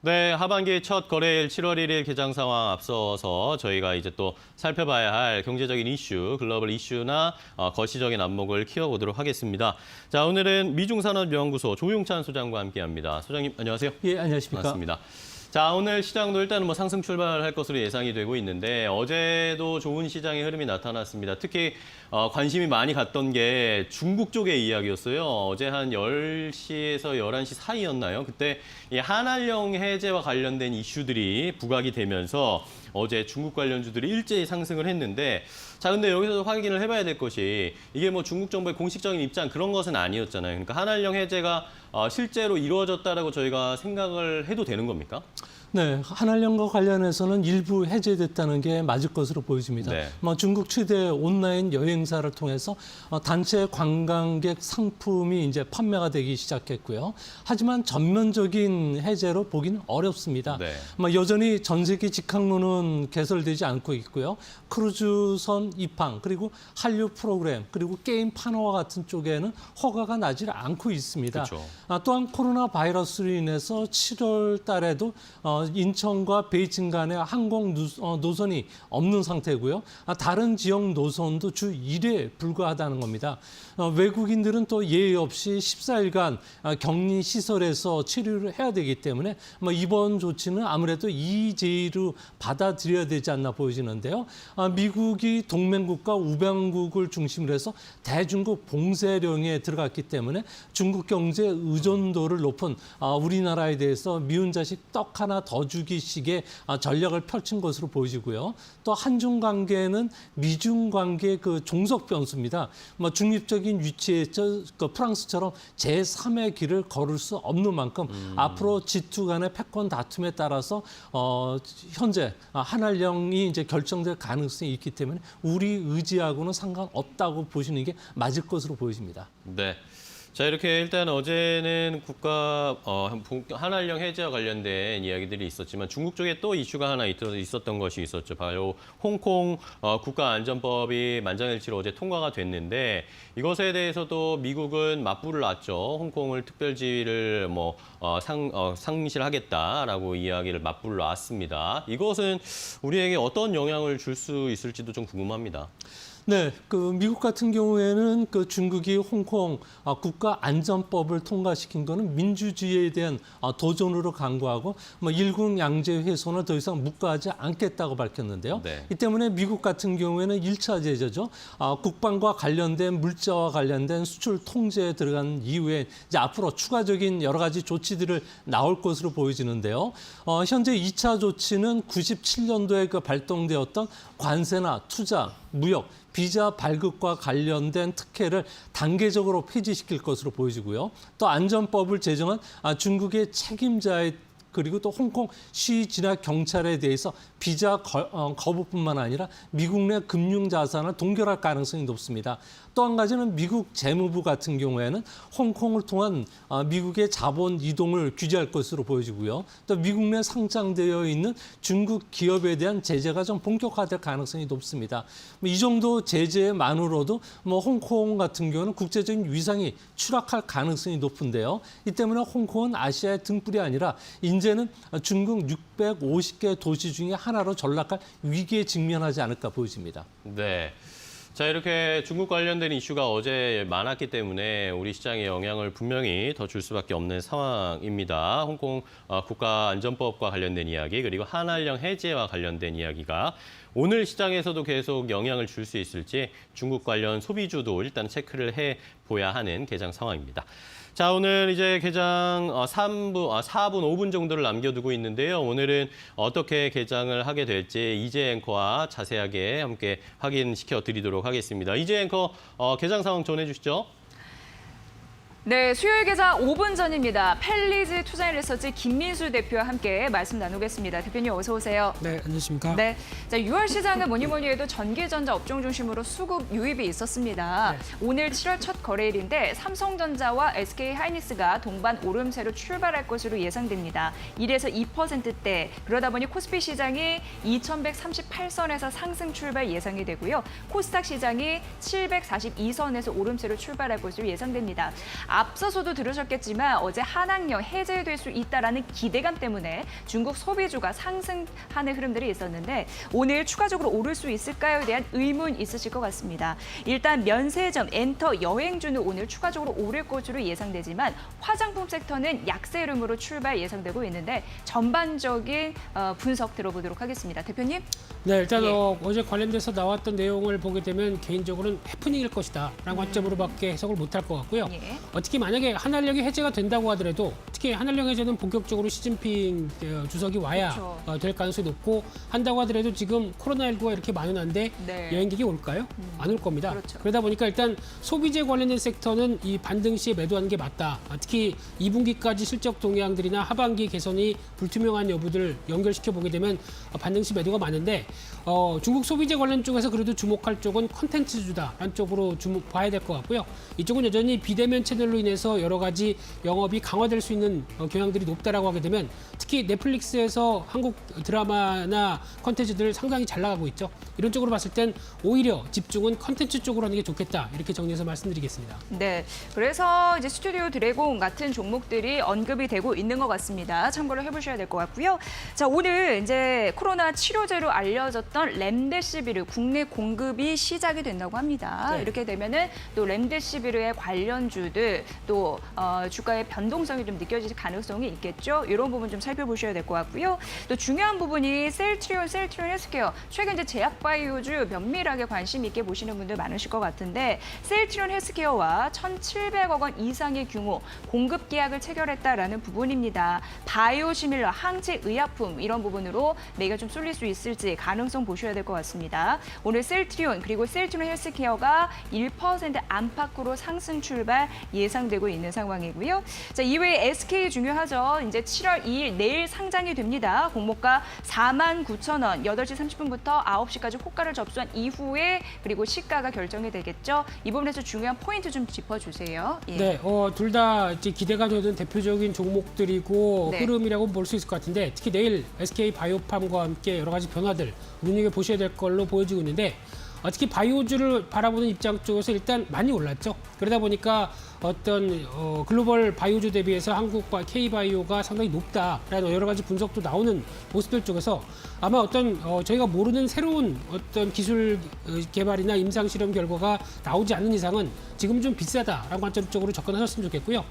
네, 하반기 첫 거래일 7월 1일 개장 상황 앞서서 저희가 이제 또 살펴봐야 할 경제적인 이슈, 글로벌 이슈나 거시적인 안목을 키워보도록 하겠습니다. 자, 오늘은 미중산업연구소 조용찬 소장과 함께합니다. 소장님, 안녕하세요. 예, 안녕하십니까. 반갑습니다. 자, 오늘 시장도 일단은 뭐 상승 출발할 것으로 예상이 되고 있는데 어제도 좋은 시장의 흐름이 나타났습니다. 특히 관심이 많이 갔던 게 중국 쪽의 이야기였어요. 어제 한 10시에서 11시 사이였나요? 그때 이 한알령 해제와 관련된 이슈들이 부각이 되면서 어제 중국 관련주들이 일제히 상승을 했는데 자, 근데 여기서 확인을 해봐야 될 것이 이게 뭐 중국 정부의 공식적인 입장 그런 것은 아니었잖아요. 그러니까 한알령 해제가 실제로 이루어졌다라고 저희가 생각을 해도 되는 겁니까? 네, 한알령과 관련해서는 일부 해제됐다는 게 맞을 것으로 보여집니다. 네. 중국 최대 온라인 여행사를 통해서 단체 관광객 상품이 이제 판매가 되기 시작했고요. 하지만 전면적인 해제로 보기는 어렵습니다. 네. 여전히 전 세계 직항로는 개설되지 않고 있고요. 크루즈선 입항, 그리고 한류 프로그램, 그리고 게임 판호와 같은 쪽에는 허가가 나지 않고 있습니다. 그렇죠. 또한 코로나 바이러스로 인해서 7월 달에도 인천과 베이징 간의 항공 노선이 없는 상태고요. 다른 지역 노선도 주 1회 불과하다는 겁니다. 외국인들은 또 예의 없이 14일간 격리 시설에서 체류를 해야 되기 때문에 이번 조치는 아무래도 이의제의로 받아들여야 되지 않나 보여지는데요. 미국이 동맹국가 우방국을 중심으로 해서 대중국 봉쇄령에 들어갔기 때문에 중국 경제 의존도를 높은 우리나라에 대해서 미운 자식 떡 하나 더 주기식의 전략을 펼친 것으로 보여지고요. 또 한중 관계는 미중 관계의 그 종속 변수입니다. 중립적인 위치에서 프랑스처럼 제3의 길을 걸을 수 없는 만큼 앞으로 G2 간의 패권 다툼에 따라서 현재 한알령이 이제 결정될 가능성이 있기 때문에 우리 의지하고는 상관없다고 보시는 게 맞을 것으로 보여집니다. 네. 자, 이렇게 일단 어제는 한알령 해제와 관련된 이야기들이 있었지만 중국 쪽에 또 이슈가 하나 있었던 것이 있었죠. 바로 홍콩 국가안전법이 만장일치로 어제 통과가 됐는데 이것에 대해서도 미국은 맞불을 놨죠. 홍콩을 특별지위를 상실하겠다라고 이야기를 맞불을 놨습니다. 이것은 우리에게 어떤 영향을 줄 수 있을지도 좀 궁금합니다. 네, 미국 같은 경우에는 중국이 홍콩 국가안전법을 통과시킨 거는 민주주의에 대한 도전으로 간구하고 일국 양제 훼손을 더 이상 묵과하지 않겠다고 밝혔는데요. 네. 이 때문에 미국 같은 경우에는 1차 제재죠. 국방과 관련된 물자와 관련된 수출 통제에 들어간 이후에 이제 앞으로 추가적인 여러 가지 조치들을 나올 것으로 보여지는데요. 현재 2차 조치는 97년도에 발동되었던 관세나 투자, 무역, 비자 발급과 관련된 특혜를 단계적으로 폐지시킬 것으로 보여지고요. 또 안전법을 제정한 중국의 책임자의 그리고 또 홍콩 시진화 경찰에 대해서 비자 거부뿐만 아니라 미국 내 금융 자산을 동결할 가능성이 높습니다. 또 한 가지는 미국 재무부 같은 경우에는 홍콩을 통한 미국의 자본 이동을 규제할 것으로 보여지고요. 또 미국 내 상장되어 있는 중국 기업에 대한 제재가 좀 본격화될 가능성이 높습니다. 이 정도 제재만으로도 홍콩 같은 경우는 국제적인 위상이 추락할 가능성이 높은데요. 이 때문에 홍콩은 아시아의 등불이 아니라 이제는 중국 650개 도시 중에 하나로 전락할 위기에 직면하지 않을까 보여집니다. 네. 자, 이렇게 중국 관련된 이슈가 어제 많았기 때문에 우리 시장에 영향을 분명히 더 줄 수밖에 없는 상황입니다. 홍콩 국가안전법과 관련된 이야기 그리고 한알령 해제와 관련된 이야기가 오늘 시장에서도 계속 영향을 줄 수 있을지 중국 관련 소비주도 일단 체크를 해봐야 하는 개장 상황입니다. 자, 오늘 이제 개장 4분, 5분 정도를 남겨두고 있는데요. 오늘은 어떻게 개장을 하게 될지 이재 앵커와 자세하게 함께 확인시켜 드리도록 하겠습니다. 이재 앵커, 개장 상황 전해주시죠. 네, 수요일 개장 5분 전입니다. 펠리즈 투자인리서치 김민수 대표와 함께 말씀 나누겠습니다. 대표님 어서 오세요. 네, 안녕하십니까. 네, 자 6월 시장은 뭐니 해도 전기전자 업종 중심으로 수급 유입이 있었습니다. 네. 오늘 7월 첫 거래일인데 삼성전자와 SK하이닉스가 동반 오름세로 출발할 것으로 예상됩니다. 1에서 2%대. 그러다 보니 코스피 시장이 2138선에서 상승 출발 예상이 되고요. 코스닥 시장이 742선에서 오름세로 출발할 것으로 예상됩니다. 앞서서도 들으셨겠지만 어제 한학령 해제될 수 있다라는 기대감 때문에 중국 소비주가 상승하는 흐름들이 있었는데 오늘 추가적으로 오를 수 있을까요에 대한 의문 있으실 것 같습니다. 일단 면세점, 엔터, 여행주는 오늘 추가적으로 오를 것으로 예상되지만 화장품 섹터는 약세 흐름으로 출발 예상되고 있는데 전반적인 분석 들어보도록 하겠습니다. 대표님? 네, 일단 예. 어제 관련돼서 나왔던 내용을 보게 되면 개인적으로는 해프닝일 것이다 라는 관점으로밖에 해석을 못할 것 같고요. 예. 특히 만약에 한한령이 해제가 된다고 하더라도 특히 한한령 해제는 본격적으로 시진핑 주석이 와야 그렇죠. 될 가능성이 높고 한다고 하더라도 지금 코로나19가 이렇게 많은데 네. 여행객이 올까요? 안 올 겁니다. 그렇죠. 그러다 보니까 일단 소비재 관련된 섹터는 이 반등 시에 매도하는 게 맞다. 특히 2분기까지 실적 동향들이나 하반기 개선이 불투명한 여부들 연결시켜 보게 되면 반등 시 매도가 많은데 중국 소비재 관련 쪽에서 그래도 주목할 쪽은 콘텐츠주다라는 쪽으로 봐야 될 것 같고요. 이쪽은 여전히 비대면 채널로 인해서 여러 가지 영업이 강화될 수 있는 경향들이 높다라고 하게 되면 특히 넷플릭스에서 한국 드라마나 콘텐츠들 상당히 잘 나가고 있죠. 이런 쪽으로 봤을 땐 오히려 집중은 콘텐츠 쪽으로 하는 게 좋겠다. 이렇게 정리해서 말씀드리겠습니다. 네, 그래서 이제 스튜디오 드래곤 같은 종목들이 언급이 되고 있는 것 같습니다. 참고를 해보셔야 될 것 같고요. 자, 오늘 이제 코로나 치료제로 알려졌던 렘데시비르 국내 공급이 시작이 된다고 합니다. 네. 이렇게 되면은 또 렘데시비르의 관련주들 또 주가의 변동성이 좀 느껴질 가능성이 있겠죠. 이런 부분 좀 살펴보셔야 될 것 같고요. 또 중요한 부분이 셀트리온 헬스케어. 최근 이제 제약바이오주 면밀하게 관심 있게 보시는 분들 많으실 것 같은데 셀트리온 헬스케어와 1,700억 원 이상의 규모 공급 계약을 체결했다라는 부분입니다. 바이오시밀러, 항체 의약품 이런 부분으로 매가 좀 쏠릴 수 있을지 가능성 보셔야 될 것 같습니다. 오늘 셀트리온 그리고 셀트리온 헬스케어가 1% 안팎으로 상승 출발 예상되고 있는 상황이고요. 자, 이외에 SK 중요하죠. 이제 7월 2일 내일 상장이 됩니다. 공모가 49,000원, 8시 30분부터 9시까지 호가를 접수한 이후에 그리고 시가가 결정이 되겠죠. 이 부분에서 중요한 포인트 좀 짚어주세요. 예. 네, 둘 다 기대가 되는 대표적인 종목들이고 네. 흐름이라고 볼 수 있을 것 같은데 특히 내일 SK 바이오팜과 함께 여러 가지 변화들 눈여겨보셔야 될 걸로 보여지고 있는데 특히 바이오주를 바라보는 입장 쪽에서 일단 많이 올랐죠. 그러다 보니까 어떤 글로벌 바이오주 대비해서 한국 K바이오가 상당히 높다라는 여러 가지 분석도 나오는 모습들 쪽에서 아마 어떤 저희가 모르는 새로운 어떤 기술 개발이나 임상 실험 결과가 나오지 않는 이상은 지금 좀 비싸다라는 관점 쪽으로 접근하셨으면 좋겠고요.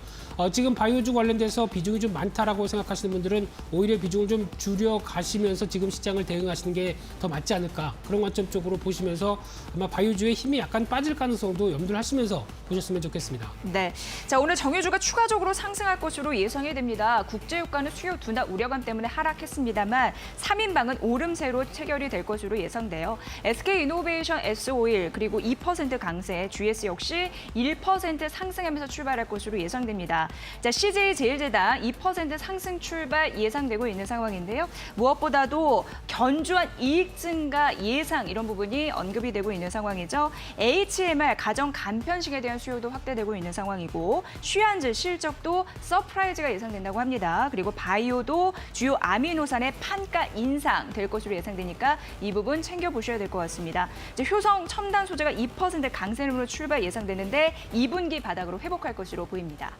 지금 바이오주 관련돼서 비중이 좀 많다라고 생각하시는 분들은 오히려 비중을 좀 줄여 가시면서 지금 시장을 대응하시는 게 더 맞지 않을까 그런 관점 쪽으로 보시면서 아마 바이오주의 힘이 약간 빠질 가능성도 염두를 하시면서 보셨으면 좋겠습니다. 네, 자 오늘 정유주가 추가적으로 상승할 것으로 예상이 됩니다. 국제유가는 수요 둔화 우려감 때문에 하락했습니다만 3인방은 오름세로 체결이 될 것으로 예상돼요. SK이노베이션 S-오일 그리고 2% 강세, GS 역시 1% 상승하면서 출발할 것으로 예상됩니다. 자 CJ제일제당 2% 상승 출발 예상되고 있는 상황인데요. 무엇보다도 견조한 이익 증가 예상 이런 부분이 언급이 되고 있는 상황이죠. HMR 가정 간편식에 대한 수요도 확대되고 있는 상황이고 쉬한즈 실적도 서프라이즈가 예상된다고 합니다. 그리고 바이오도 주요 아미노산의 판가 인상 될 것으로 예상되니까 이 부분 챙겨보셔야 될 것 같습니다. 이제 효성 첨단 소재가 2% 강세로 출발 예상되는데 2분기 바닥으로 회복할 것으로 보입니다.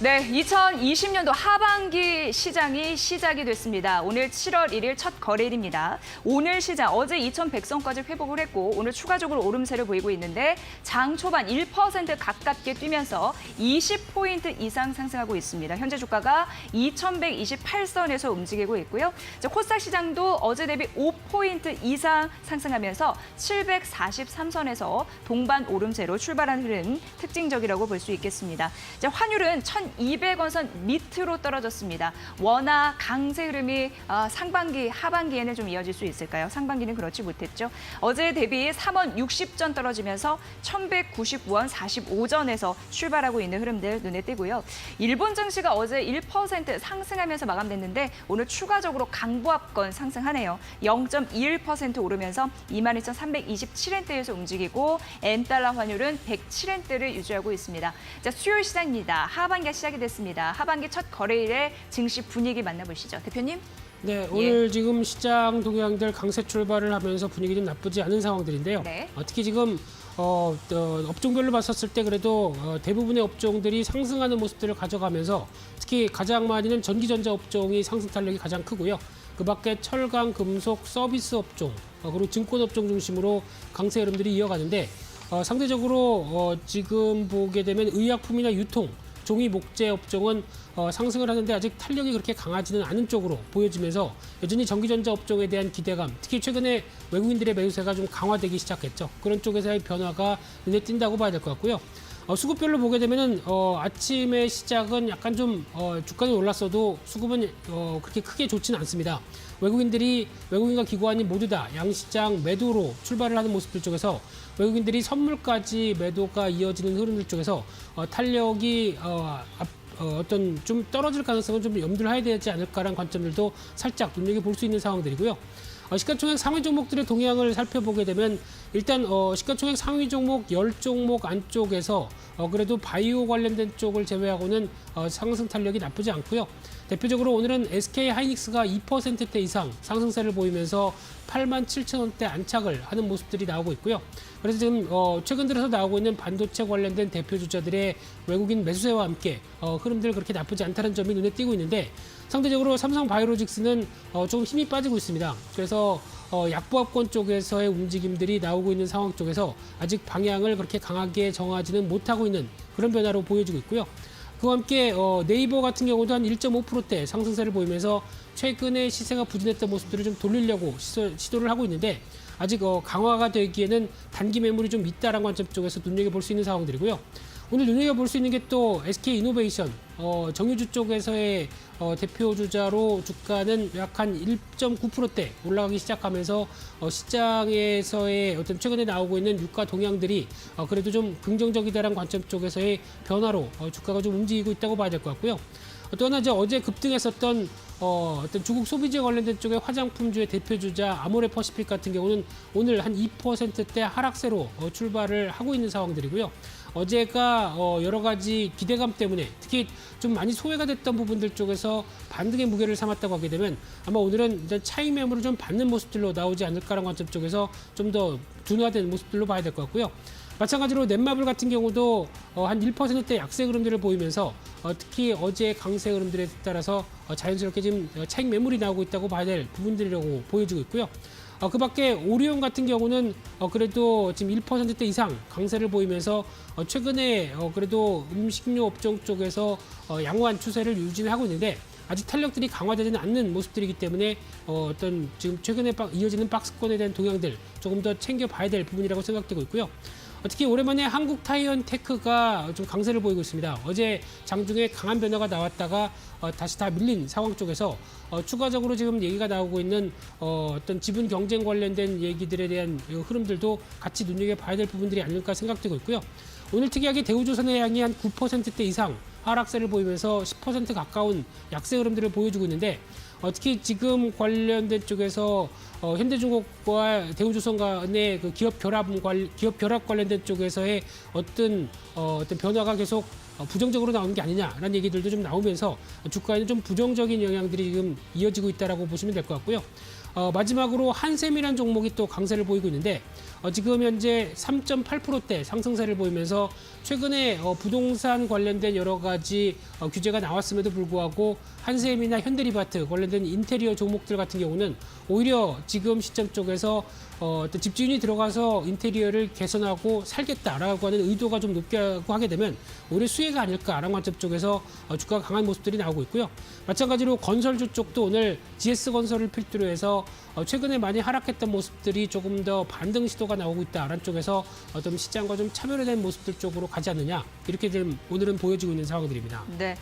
네, 2020년도 하반기 시장이 시작이 됐습니다. 오늘 7월 1일 첫 거래일입니다. 오늘 시장 어제 2,100선까지 회복을 했고 오늘 추가적으로 오름세를 보이고 있는데 장 초반 1% 가깝게 뛰면서 20포인트 이상 상승하고 있습니다. 현재 주가가 2,128선에서 움직이고 있고요. 코스닥 시장도 어제 대비 5포인트 이상 상승하면서 743선에서 동반 오름세로 출발한 흐름 특징적이라고 볼 수 있겠습니다. 환율은 1,200원 선 밑으로 떨어졌습니다. 워낙 강세 흐름이 상반기, 하반기에는 좀 이어질 수 있을까요? 상반기는 그렇지 못했죠. 어제 대비 3원 60전 떨어지면서 1,199원 45전에서 출발하고 있는 흐름들 눈에 띄고요. 일본 증시가 어제 1% 상승하면서 마감됐는데 오늘 추가적으로 강보합권 상승하네요. 0.21% 오르면서 22,327엔대에서 움직이고 엔달러 환율은 107엔대를 유지하고 있습니다. 자, 수요일 시장입니다. 하반기가 시작이 됐습니다. 하반기 첫 거래일에 증시 분위기 만나보시죠. 대표님. 네, 오늘 지금 시장 동향들 강세 출발을 하면서 분위기 좀 나쁘지 않은 상황들인데요. 네. 특히 지금 업종별로 봤었을 때 그래도 대부분의 업종들이 상승하는 모습들을 가져가면서 특히 가장 많이는 전기전자 업종이 상승 탄력이 가장 크고요. 그 밖에 철강, 금속, 서비스 업종, 그리고 증권 업종 중심으로 강세 흐름들이 이어가는데 상대적으로 지금 보게 되면 의약품이나 유통, 종이 목재 업종은 상승을 하는데 아직 탄력이 그렇게 강하지는 않은 쪽으로 보여지면서 여전히 전기전자 업종에 대한 기대감, 특히 최근에 외국인들의 매수세가 좀 강화되기 시작했죠. 그런 쪽에서의 변화가 눈에 띈다고 봐야 될 것 같고요. 수급별로 보게 되면은 아침의 시작은 약간 좀 주가는 올랐어도 수급은 그렇게 크게 좋지는 않습니다. 외국인과 기관이 모두 다 양시장 매도로 출발을 하는 모습들 쪽에서 외국인들이 선물까지 매도가 이어지는 흐름들 쪽에서 탄력이 어떤 좀 떨어질 가능성은 좀 염두를 해야 되지 않을까라는 관점들도 살짝 눈여겨볼 수 있는 상황들이고요. 시가총액 상위 종목들의 동향을 살펴보게 되면 일단 시가총액 상위 종목 10종목 안쪽에서 그래도 바이오 관련된 쪽을 제외하고는 상승 탄력이 나쁘지 않고요. 대표적으로 오늘은 SK 하이닉스가 2%대 이상 상승세를 보이면서 87,000원대 안착을 하는 모습들이 나오고 있고요. 그래서 지금 최근 들어서 나오고 있는 반도체 관련된 대표 주자들의 외국인 매수세와 함께 흐름들 그렇게 나쁘지 않다는 점이 눈에 띄고 있는데 상대적으로 삼성바이오로직스는 조금 힘이 빠지고 있습니다. 그래서 약보합권 쪽에서의 움직임들이 나오고 있는 상황 쪽에서 아직 방향을 그렇게 강하게 정하지는 못하고 있는 그런 변화로 보여지고 있고요. 그와 함께 네이버 같은 경우도 한 1.5%대 상승세를 보이면서 최근에 시세가 부진했던 모습들을 좀 돌리려고 시도를 하고 있는데 아직 강화가 되기에는 단기 매물이 좀 있다라는 관점 쪽에서 눈여겨볼 수 있는 상황들이고요. 오늘 눈여겨볼 수 있는 게 또 SK 이노베이션 정유주 쪽에서의 대표 주자로 주가는 약 한 1.9%대 올라가기 시작하면서 시장에서의 어떤 최근에 나오고 있는 유가 동향들이 그래도 좀 긍정적이다라는 관점 쪽에서의 변화로 주가가 좀 움직이고 있다고 봐야 될 것 같고요. 또 하나 어제 급등했었던 어떤 중국 소비재 관련된 쪽의 화장품주의 대표 주자 아모레 퍼시픽 같은 경우는 오늘 한 2%대 하락세로 출발을 하고 있는 상황들이고요. 어제가 여러 가지 기대감 때문에 특히 좀 많이 소외가 됐던 부분들 쪽에서 반등의 무게를 삼았다고 하게 되면 아마 오늘은 이제 차익 매물을 좀 받는 모습들로 나오지 않을까라는 관점 쪽에서 좀 더 둔화된 모습들로 봐야 될 것 같고요. 마찬가지로 넷마블 같은 경우도 한 1%대 약세 흐름들을 보이면서 특히 어제 강세 흐름들에 따라서 자연스럽게 지금 차익 매물이 나오고 있다고 봐야 될 부분들이라고 보여지고 있고요. 그 밖에 오리온 같은 경우는 그래도 지금 1%대 이상 강세를 보이면서 최근에 그래도 음식료 업종 쪽에서 양호한 추세를 유지하고 있는데 아직 탄력들이 강화되지는 않는 모습들이기 때문에 어떤 지금 최근에 이어지는 박스권에 대한 동향들 조금 더 챙겨봐야 될 부분이라고 생각되고 있고요. 특히 오랜만에 한국 타이언 테크가 좀 강세를 보이고 있습니다. 어제 장중에 강한 변화가 나왔다가 다시 다 밀린 상황 쪽에서 추가적으로 지금 얘기가 나오고 있는 어떤 지분 경쟁 관련된 얘기들에 대한 흐름들도 같이 눈여겨봐야 될 부분들이 아닐까 생각되고 있고요. 오늘 특이하게 대우조선해양이 한 9%대 이상 하락세를 보이면서 10% 가까운 약세 흐름들을 보여주고 있는데 특히 지금 관련된 쪽에서 현대중공업과 대우조선 간의 그 기업 결합 관련된 쪽에서의 어떤 변화가 계속 부정적으로 나오는 게 아니냐라는 얘기들도 좀 나오면서 주가에는 좀 부정적인 영향들이 지금 이어지고 있다라고 보시면 될 것 같고요. 마지막으로 한샘이라는 종목이 또 강세를 보이고 있는데 지금 현재 3.8%대 상승세를 보이면서 최근에 부동산 관련된 여러 가지 규제가 나왔음에도 불구하고 한샘이나 현대리바트 관련된 인테리어 종목들 같은 경우는 오히려 지금 시점 쪽에서 어떤 집주인이 들어가서 인테리어를 개선하고 살겠다라고 하는 의도가 좀 높게 하게 되면 오히려 수혜가 아닐까라는 관점 쪽에서 주가가 강한 모습들이 나오고 있고요. 마찬가지로 건설주 쪽도 오늘 GS건설을 필두로 해서 최근에 많이 하락했던 모습들이 조금 더 반등 시도가 나오고 있다라는 쪽에서 좀 시장과 좀 차별화된 모습들 쪽으로 가지 않느냐 이렇게 좀 오늘은 보여지고 있는 상황들입니다. 네.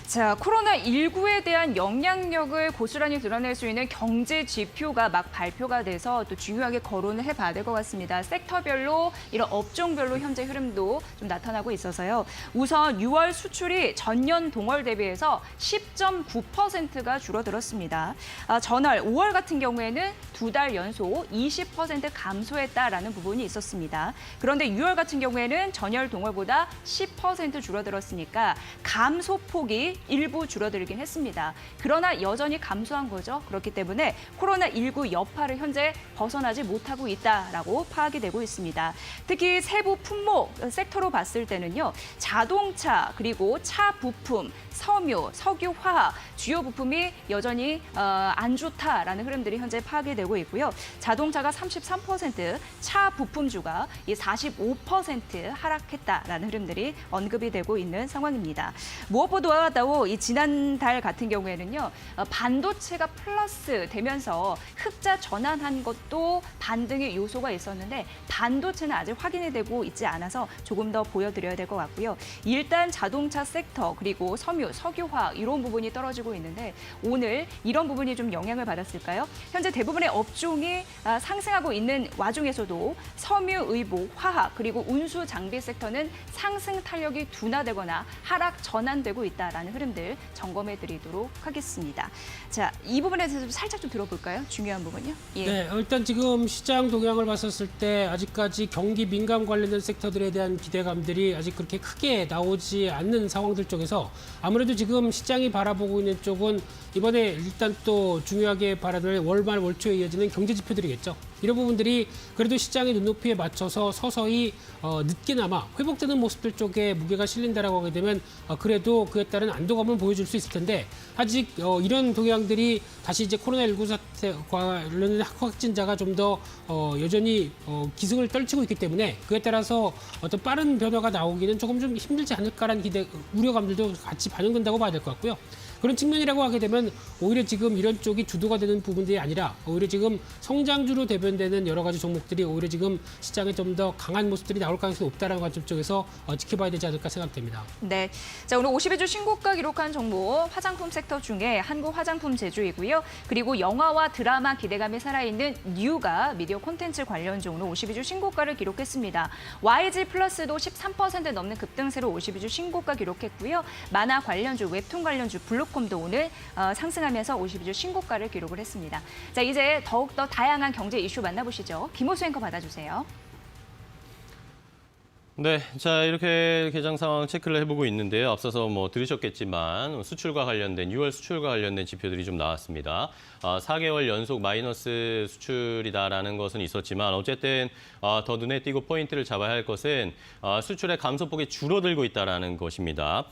자, 코로나19에 대한 영향력을 고스란히 드러낼 수 있는 경제 지표가 막 발표가 돼서 또 중요하게 거론을 해봐야 될 것 같습니다. 섹터별로 이런 업종별로 현재 흐름도 좀 나타나고 있어서요. 우선 6월 수출이 전년 동월 대비해서 10.9%가 줄어들었습니다. 전월 5월 같은 경우에는 2달 연속 20% 감소했다라는 부분이 있었습니다. 그런데 6월 같은 경우에는 전월 동월보다 10% 줄어들었으니까 감소폭이 부분이 일부 줄어들긴 했습니다. 그러나 여전히 감소한 거죠. 그렇기 때문에 코로나19 여파를 현재 벗어나지 못하고 있다라고 파악이 되고 있습니다. 특히 세부 품목 섹터로 봤을 때는요. 자동차 그리고 차 부품, 섬유, 석유, 화학 주요 부품이 여전히 안 좋다라는 흐름들이 현재 파악이 되고 있고요. 자동차가 33%, 차 부품주가 45% 하락했다라는 흐름들이 언급이 되고 있는 상황입니다. 무엇보다도 이 지난달 같은 경우에는요. 반도체가 플러스 되면서 흑자 전환한 것도 반등의 요소가 있었는데 반도체는 아직 확인이 되고 있지 않아서 조금 더 보여드려야 될 것 같고요. 일단 자동차 섹터 그리고 섬유, 석유화학 이런 부분이 떨어지고 있는데 오늘 이런 부분이 좀 영향을 받았을까요? 현재 대부분의 업종이 상승하고 있는 와중에서도 섬유, 의복, 화학 그리고 운수 장비 섹터는 상승 탄력이 둔화되거나 하락 전환되고 있다라는 흐름들 점검해 드리도록 하겠습니다. 자, 이 부분에 대해서 살짝 좀 들어볼까요? 중요한 부분요. 예. 네, 일단 지금 시장 동향을 봤었을 때 아직까지 경기 민감 관련된 섹터들에 대한 기대감들이 아직 그렇게 크게 나오지 않는 상황들 쪽에서 아무래도 지금 시장이 바라보고 있는 쪽은 이번에 일단 또 중요하게 바라볼 월말 월초에 이어지는 경제 지표들이겠죠. 이런 부분들이 그래도 시장의 눈높이에 맞춰서 서서히 늦게나마 회복되는 모습들 쪽에 무게가 실린다라고 하게 되면 그래도 그에 따른 안도감은 보여줄 수 있을 텐데 아직 이런 동향들이 다시 이제 코로나19 사태 관련된 확진자가 좀 더 여전히 기승을 떨치고 있기 때문에 그에 따라서 어떤 빠른 변화가 나오기는 조금 좀 힘들지 않을까라는 우려감들도 같이 반영된다고 봐야 될 것 같고요. 그런 측면이라고 하게 되면 오히려 지금 이런 쪽이 주도가 되는 부분들이 아니라 오히려 지금 성장주로 대변되는 여러 가지 종목들이 오히려 지금 시장에 좀 더 강한 모습들이 나올 가능성이 높다는 관점 쪽에서 지켜봐야 되지 않을까 생각됩니다. 네, 자 오늘 52주 신고가 기록한 종목 화장품 섹터 중에 한국 화장품 제조이고요. 그리고 영화와 드라마 기대감이 살아있는 뉴가 미디어 콘텐츠 관련주 오늘 52주 신고가를 기록했습니다. YG 플러스도 13% 넘는 급등세로 52주 신고가 기록했고요. 만화 관련주, 웹툰 관련주 블루콤도 오늘 상승하면서 52주 신고가를 기록을 했습니다. 자 이제 더욱더 다양한 경제 이슈 만나보시죠. 김호수 앵커 받아주세요. 네, 자 이렇게 개장 상황 체크를 해보고 있는데요. 앞서서 뭐 들으셨겠지만 수출과 관련된 6월 수출과 관련된 지표들이 좀 나왔습니다. 4개월 연속 마이너스 수출이다라는 것은 있었지만 어쨌든 더 눈에 띄고 포인트를 잡아야 할 것은 수출의 감소폭이 줄어들고 있다라는 것입니다.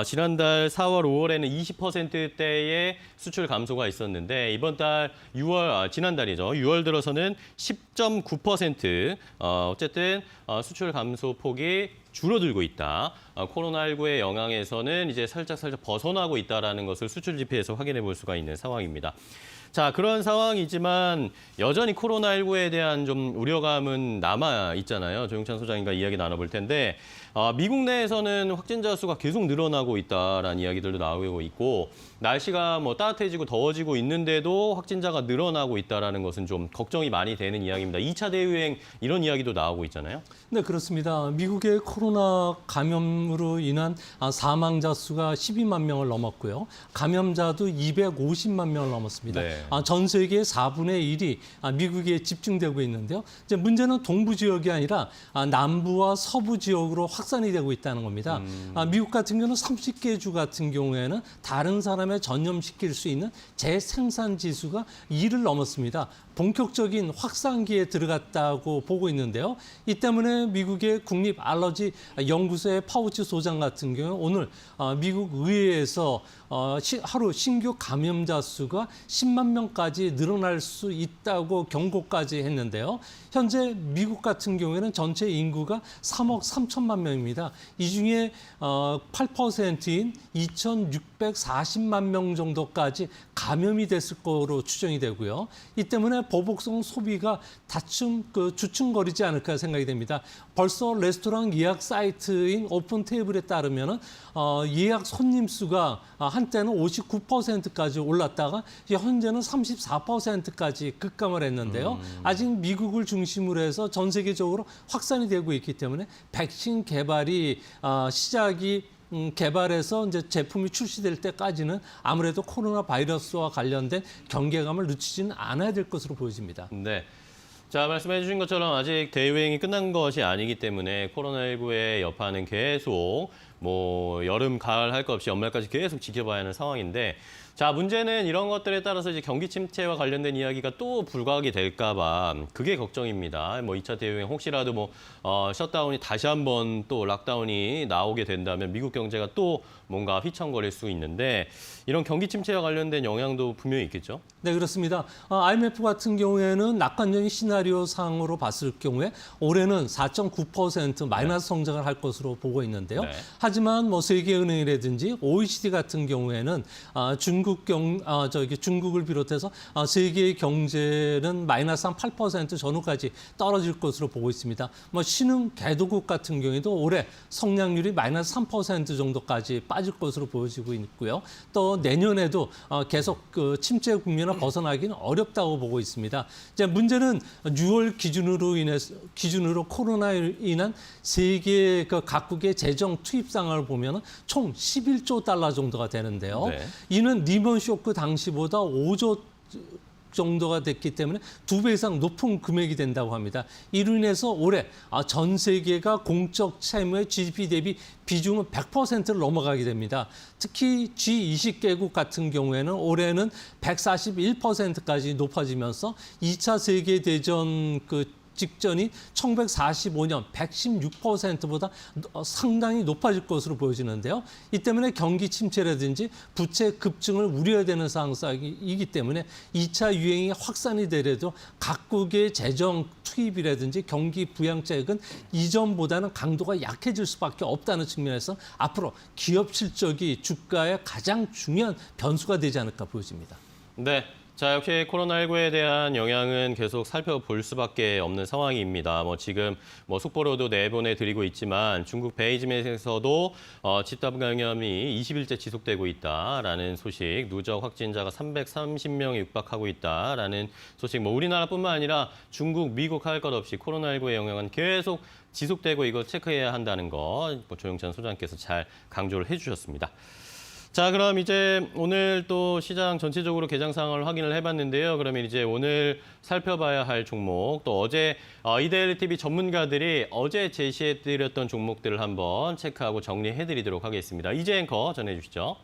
지난달 4월, 5월에는 20%대의 수출 감소가 있었는데 이번 달 6월, 지난달이죠. 6월 들어서는 10.9%. 어쨌든 수출 감소폭이 줄어들고 있다. 코로나19의 영향에서는 이제 살짝 벗어나고 있다라는 것을 수출 지표에서 확인해 볼 수가 있는 상황입니다. 자, 그런 상황이지만 여전히 코로나19에 대한 좀 우려감은 남아 있잖아요. 조영찬 소장님과 이야기 나눠볼 텐데 미국 내에서는 확진자 수가 계속 늘어나고 있다라는 이야기들도 나오고 있고 날씨가 뭐 따뜻해지고 더워지고 있는데도 확진자가 늘어나고 있다라는 것은 좀 걱정이 많이 되는 이야기입니다. 2차 대유행 이런 이야기도 나오고 있잖아요. 네, 그렇습니다. 미국의 코로나 감염으로 인한 사망자 수가 12만 명을 넘었고요. 감염자도 250만 명을 넘었습니다. 네. 전 세계의 4분의 1이 미국에 집중되고 있는데요. 이제 문제는 동부 지역이 아니라 남부와 서부 지역으로 확산이 되고 있다는 겁니다. 미국 같은 경우는 30개 주 같은 경우에는 다른 사람에 전염시킬 수 있는 재생산 지수가 2를 넘었습니다. 본격적인 확산기에 들어갔다고 보고 있는데요. 이 때문에 미국의 국립 알러지 연구소의 파우치 소장 같은 경우 오늘 미국 의회에서 하루 신규 감염자 수가 10만 명까지 늘어날 수 있다고 경고까지 했는데요. 현재 미국 같은 경우에는 전체 인구가 3억 3천만 명입니다. 이 중에 8%인 2,640만 명 정도까지 감염이 됐을 거로 추정이 되고요. 이 때문에 보복성 소비가 주춤거리지 않을까 생각이 됩니다. 벌써 레스토랑 예약 사이트인 오픈 테이블에 따르면 예약 손님 수가 한때는 59%까지 올랐다가 현재는 34%까지 급감을 했는데요. 아직 미국을 중심으로 해서 전 세계적으로 확산이 되고 있기 때문에 백신 개발이 시작이 개발해서 이제 제품이 출시될 때까지는 아무래도 코로나 바이러스와 관련된 경계감을 늦추지는 않아야 될 것으로 보여집니다. 네. 자, 말씀해 주신 것처럼 아직 대유행이 끝난 것이 아니기 때문에 코로나19의 여파는 계속 뭐 여름, 가을 할 것 없이 연말까지 계속 지켜봐야 하는 상황인데 자, 문제는 이런 것들에 따라서 이제 경기 침체와 관련된 이야기가 또 불가하게 될까 봐 그게 걱정입니다. 뭐 2차 대유행 혹시라도 뭐 셧다운이 다시 한번 또 락다운이 나오게 된다면 미국 경제가 또 뭔가 휘청거릴 수 있는데 이런 경기 침체와 관련된 영향도 분명히 있겠죠? 네, 그렇습니다. IMF 같은 경우에는 낙관적인 시나리오 상으로 봤을 경우에 올해는 4.9% 마이너스 성장을 할 것으로 보고 있는데요. 네. 하지만 뭐 세계은행이라든지 OECD 같은 경우에는 중국을 비롯해서 세계 경제는 마이너스 한 8% 전후까지 떨어질 것으로 보고 있습니다. 뭐 신흥 개도국 같은 경우에도 올해 성장률이 마이너스 3% 정도까지 빠질 것으로 보여지고 있고요. 또 내년에도 계속 그 침체 국면을 벗어나기는 어렵다고 보고 있습니다. 이제 문제는 6월 기준으로 코로나로 인한 세계 그 각국의 재정 투입 상황을 보면 총 11조 달러 정도가 되는데요. 네. 이는 리먼 쇼크 당시보다 5조 정도가 됐기 때문에 2배 이상 높은 금액이 된다고 합니다. 이로 인해서 올해 전 세계가 공적 채무의 GDP 대비 비중은 100%를 넘어가게 됩니다. 특히 G20개국 같은 경우에는 올해는 141%까지 높아지면서 2차 세계대전 직전이 1945년 116%보다 상당히 높아질 것으로 보여지는데요. 이 때문에 경기 침체라든지 부채 급증을 우려해야 되는 상황이기 때문에 2차 유행이 확산이 되더라도 각국의 재정 투입이라든지 경기 부양책은 이전보다는 강도가 약해질 수밖에 없다는 측면에서 앞으로 기업 실적이 주가의 가장 중요한 변수가 되지 않을까 보여집니다. 네. 자, 역시 코로나19에 대한 영향은 계속 살펴볼 수밖에 없는 상황입니다. 뭐 지금 뭐 속보로도 내보내드리고 있지만 중국 베이징에서도 집단 감염이 20일째 지속되고 있다라는 소식, 누적 확진자가 330명에 육박하고 있다라는 소식. 뭐 우리나라뿐만 아니라 중국, 미국 할 것 없이 코로나19의 영향은 계속 지속되고 이거 체크해야 한다는 거 조영찬 소장께서 잘 강조를 해주셨습니다. 자, 그럼 이제 오늘 또 시장 전체적으로 개장 상황을 확인을 해봤는데요. 그러면 이제 오늘 살펴봐야 할 종목, 또 어제 이데일리 TV 전문가들이 어제 제시해드렸던 종목들을 한번 체크하고 정리해드리도록 하겠습니다. 이재 앵커 전해주시죠.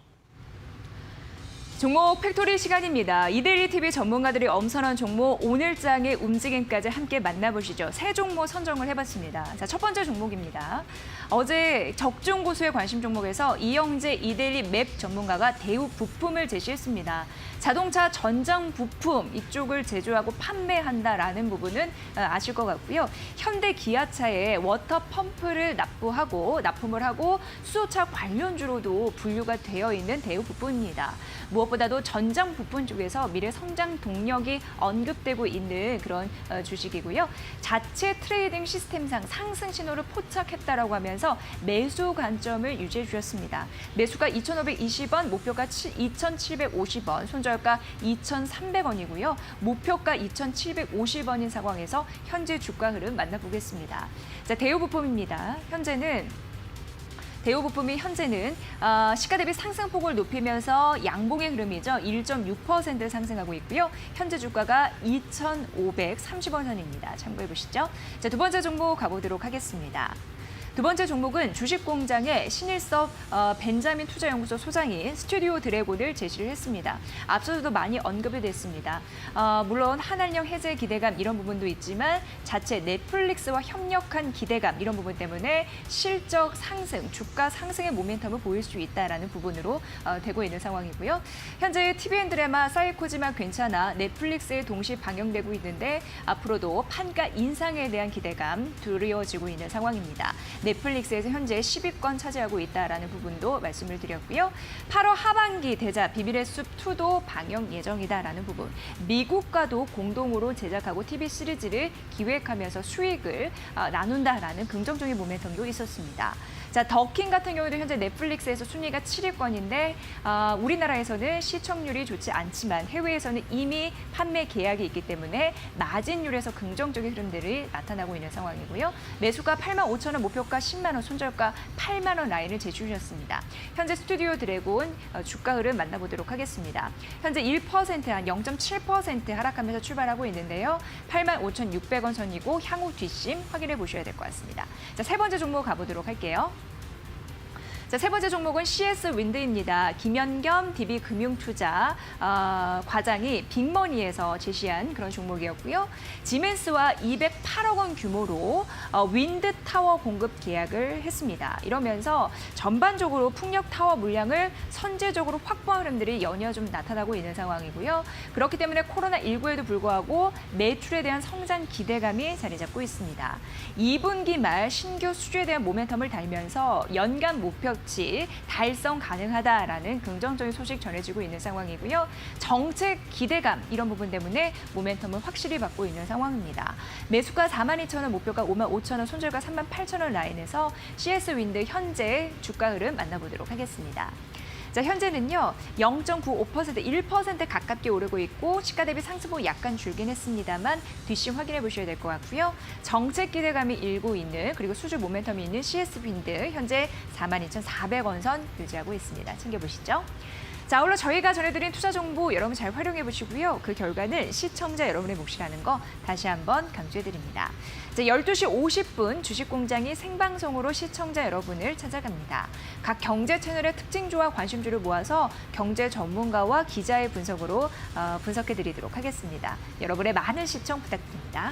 종목 팩토리 시간입니다. 이데일리 TV 전문가들이 엄선한 종목 오늘장의 움직임까지 함께 만나보시죠. 세 종목 선정을 해봤습니다. 자, 첫 번째 종목입니다. 어제 적중 고수의 관심 종목에서 이영재 이데일리 맵 전문가가 대우 부품을 제시했습니다. 자동차 전장 부품 이쪽을 제조하고 판매한다라는 부분은 아실 것 같고요. 현대 기아차에 워터 펌프를 납품을 하고 수소차 관련주로도 분류가 되어 있는 대우 부품입니다. 무엇보다도 전장 부품 쪽에서 미래 성장 동력이 언급되고 있는 그런 주식이고요. 자체 트레이딩 시스템상 상승 신호를 포착했다라고 하면서 매수 관점을 유지해 주셨습니다. 매수가 2,520원, 목표가 2,750원, 손절가 2,300원이고요. 목표가 2,750원인 상황에서 현재 주가 흐름 만나보겠습니다. 자, 대우부품입니다. 대우부품이 현재는 시가 대비 상승폭을 높이면서 양봉의 흐름이죠. 1.6% 상승하고 있고요. 현재 주가가 2,530원 선입니다. 참고해 보시죠. 자, 두 번째 종목 가보도록 하겠습니다. 두 번째 종목은 주식공장의 신일섭 벤자민 투자연구소 소장인 스튜디오 드래곤을 제시를 했습니다. 앞서서도 많이 언급이 됐습니다. 물론 한한령 해제 기대감 이런 부분도 있지만 자체 넷플릭스와 협력한 기대감 이런 부분 때문에 실적 상승, 주가 상승의 모멘텀을 보일 수 있다라는 부분으로 되고 있는 상황이고요. 현재 TVN 드라마 사이코지만 괜찮아 넷플릭스에 동시 방영되고 있는데 앞으로도 판가 인상에 대한 기대감 두려워지고 있는 상황입니다. 넷플릭스에서 현재 10위권 차지하고 있다라는 부분도 말씀을 드렸고요. 8월 하반기 대자 비밀의 숲 2도 방영 예정이다라는 부분. 미국과도 공동으로 제작하고 TV 시리즈를 기획하면서 수익을 나눈다라는 긍정적인 모멘텀도 있었습니다. 자, 더킹 같은 경우도 현재 넷플릭스에서 순위가 7위권인데 우리나라에서는 시청률이 좋지 않지만 해외에서는 이미 판매 계약이 있기 때문에 마진율에서 긍정적인 흐름들이 나타나고 있는 상황이고요. 매수가 85,000원, 목표가 10만 원, 손절가 8만 원 라인을 제시하셨습니다. 현재 스튜디오 드래곤 주가 흐름 만나보도록 하겠습니다. 현재 1% 한 0.7% 하락하면서 출발하고 있는데요. 85,600원 선이고 향후 뒷심 확인해 보셔야 될 것 같습니다. 자, 세 번째 종목 가보도록 할게요. 자, 세 번째 종목은 CS 윈드입니다. 김연겸 DB금융투자 과장이 빅머니에서 제시한 그런 종목이었고요. 지멘스와 208억 원 규모로 윈드 타워 공급 계약을 했습니다. 이러면서 전반적으로 풍력 타워 물량을 선제적으로 확보한 흐름들이 연이어 좀 나타나고 있는 상황이고요. 그렇기 때문에 코로나19에도 불구하고 매출에 대한 성장 기대감이 자리 잡고 있습니다. 2분기 말 신규 수주에 대한 모멘텀을 달면서 연간 목표치 달성 가능하다라는 긍정적인 소식 전해지고 있는 상황이고요. 정책 기대감 이런 부분 때문에 모멘텀을 확실히 받고 있는 상황입니다. 매수가 42,000원, 목표가 55,000원, 손절가 38,000원 라인에서 CS 윈드 현재 주가 흐름 만나보도록 하겠습니다. 자, 현재는요 0.95%, 1% 가깝게 오르고 있고 시가 대비 상승폭 약간 줄긴 했습니다만 뒷심 확인해 보셔야 될 것 같고요. 정책 기대감이 일고 있는 그리고 수주 모멘텀이 있는 CS 윈드 현재 42,400원 선 유지하고 있습니다. 챙겨보시죠. 자, 아울러 저희가 전해드린 투자 정보 여러분 잘 활용해 보시고요. 그 결과는 시청자 여러분의 몫이라는 거 다시 한번 강조해 드립니다. 자, 12시 50분 주식공장이 생방송으로 시청자 여러분을 찾아갑니다. 각 경제 채널의 특징주와 관심주를 모아서 경제 전문가와 기자의 분석으로 분석해 드리도록 하겠습니다. 여러분의 많은 시청 부탁드립니다.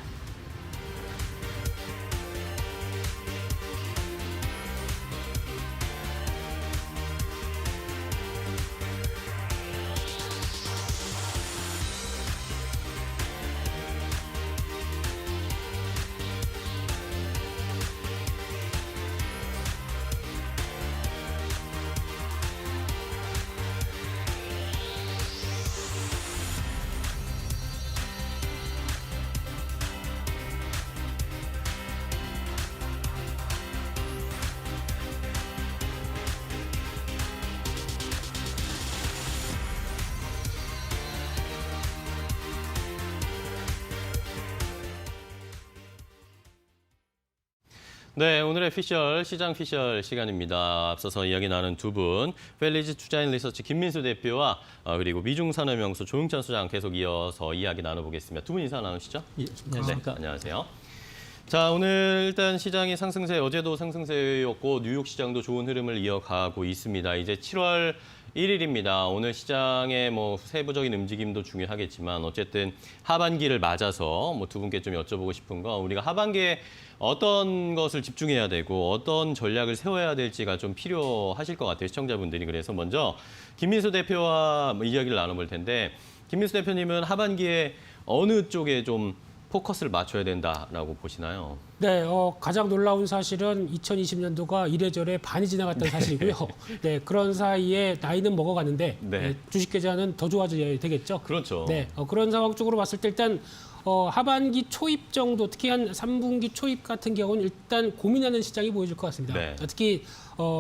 네, 오늘의 피셜, 시장 피셜 시간입니다. 앞서서 이야기 나눈 두 분, 펠리즈 투자인 리서치 김민수 대표와 그리고 미중산업연구소 조용찬 소장 계속 이어서 이야기 나눠보겠습니다. 두 분 인사 나누시죠? 예, 안녕하십니까. 네, 안녕하세요. 자, 오늘 일단 시장이 상승세, 어제도 상승세였고 뉴욕 시장도 좋은 흐름을 이어가고 있습니다. 이제 7월 1일입니다. 오늘 시장의 뭐 세부적인 움직임도 중요하겠지만 어쨌든 하반기를 맞아서 뭐 두 분께 좀 여쭤보고 싶은 건 우리가 하반기에 어떤 것을 집중해야 되고 어떤 전략을 세워야 될지가 좀 필요하실 것 같아요, 시청자분들이. 그래서 먼저 김민수 대표와 이야기를 나눠볼 텐데 김민수 대표님은 하반기에 어느 쪽에 좀 포커스를 맞춰야 된다라고 보시나요? 네, 가장 놀라운 사실은 2020년도가 이래저래 반이 지나갔다는 사실이고요. 네, 그런 사이에 나이는 먹어가는데 네. 네, 주식 계좌는 더 좋아져야 되겠죠. 그렇죠. 네, 그런 상황 쪽으로 봤을 때 일단 하반기 초입 정도, 특히 한 3분기 초입 같은 경우는 일단 고민하는 시장이 보여질 것 같습니다. 네. 특히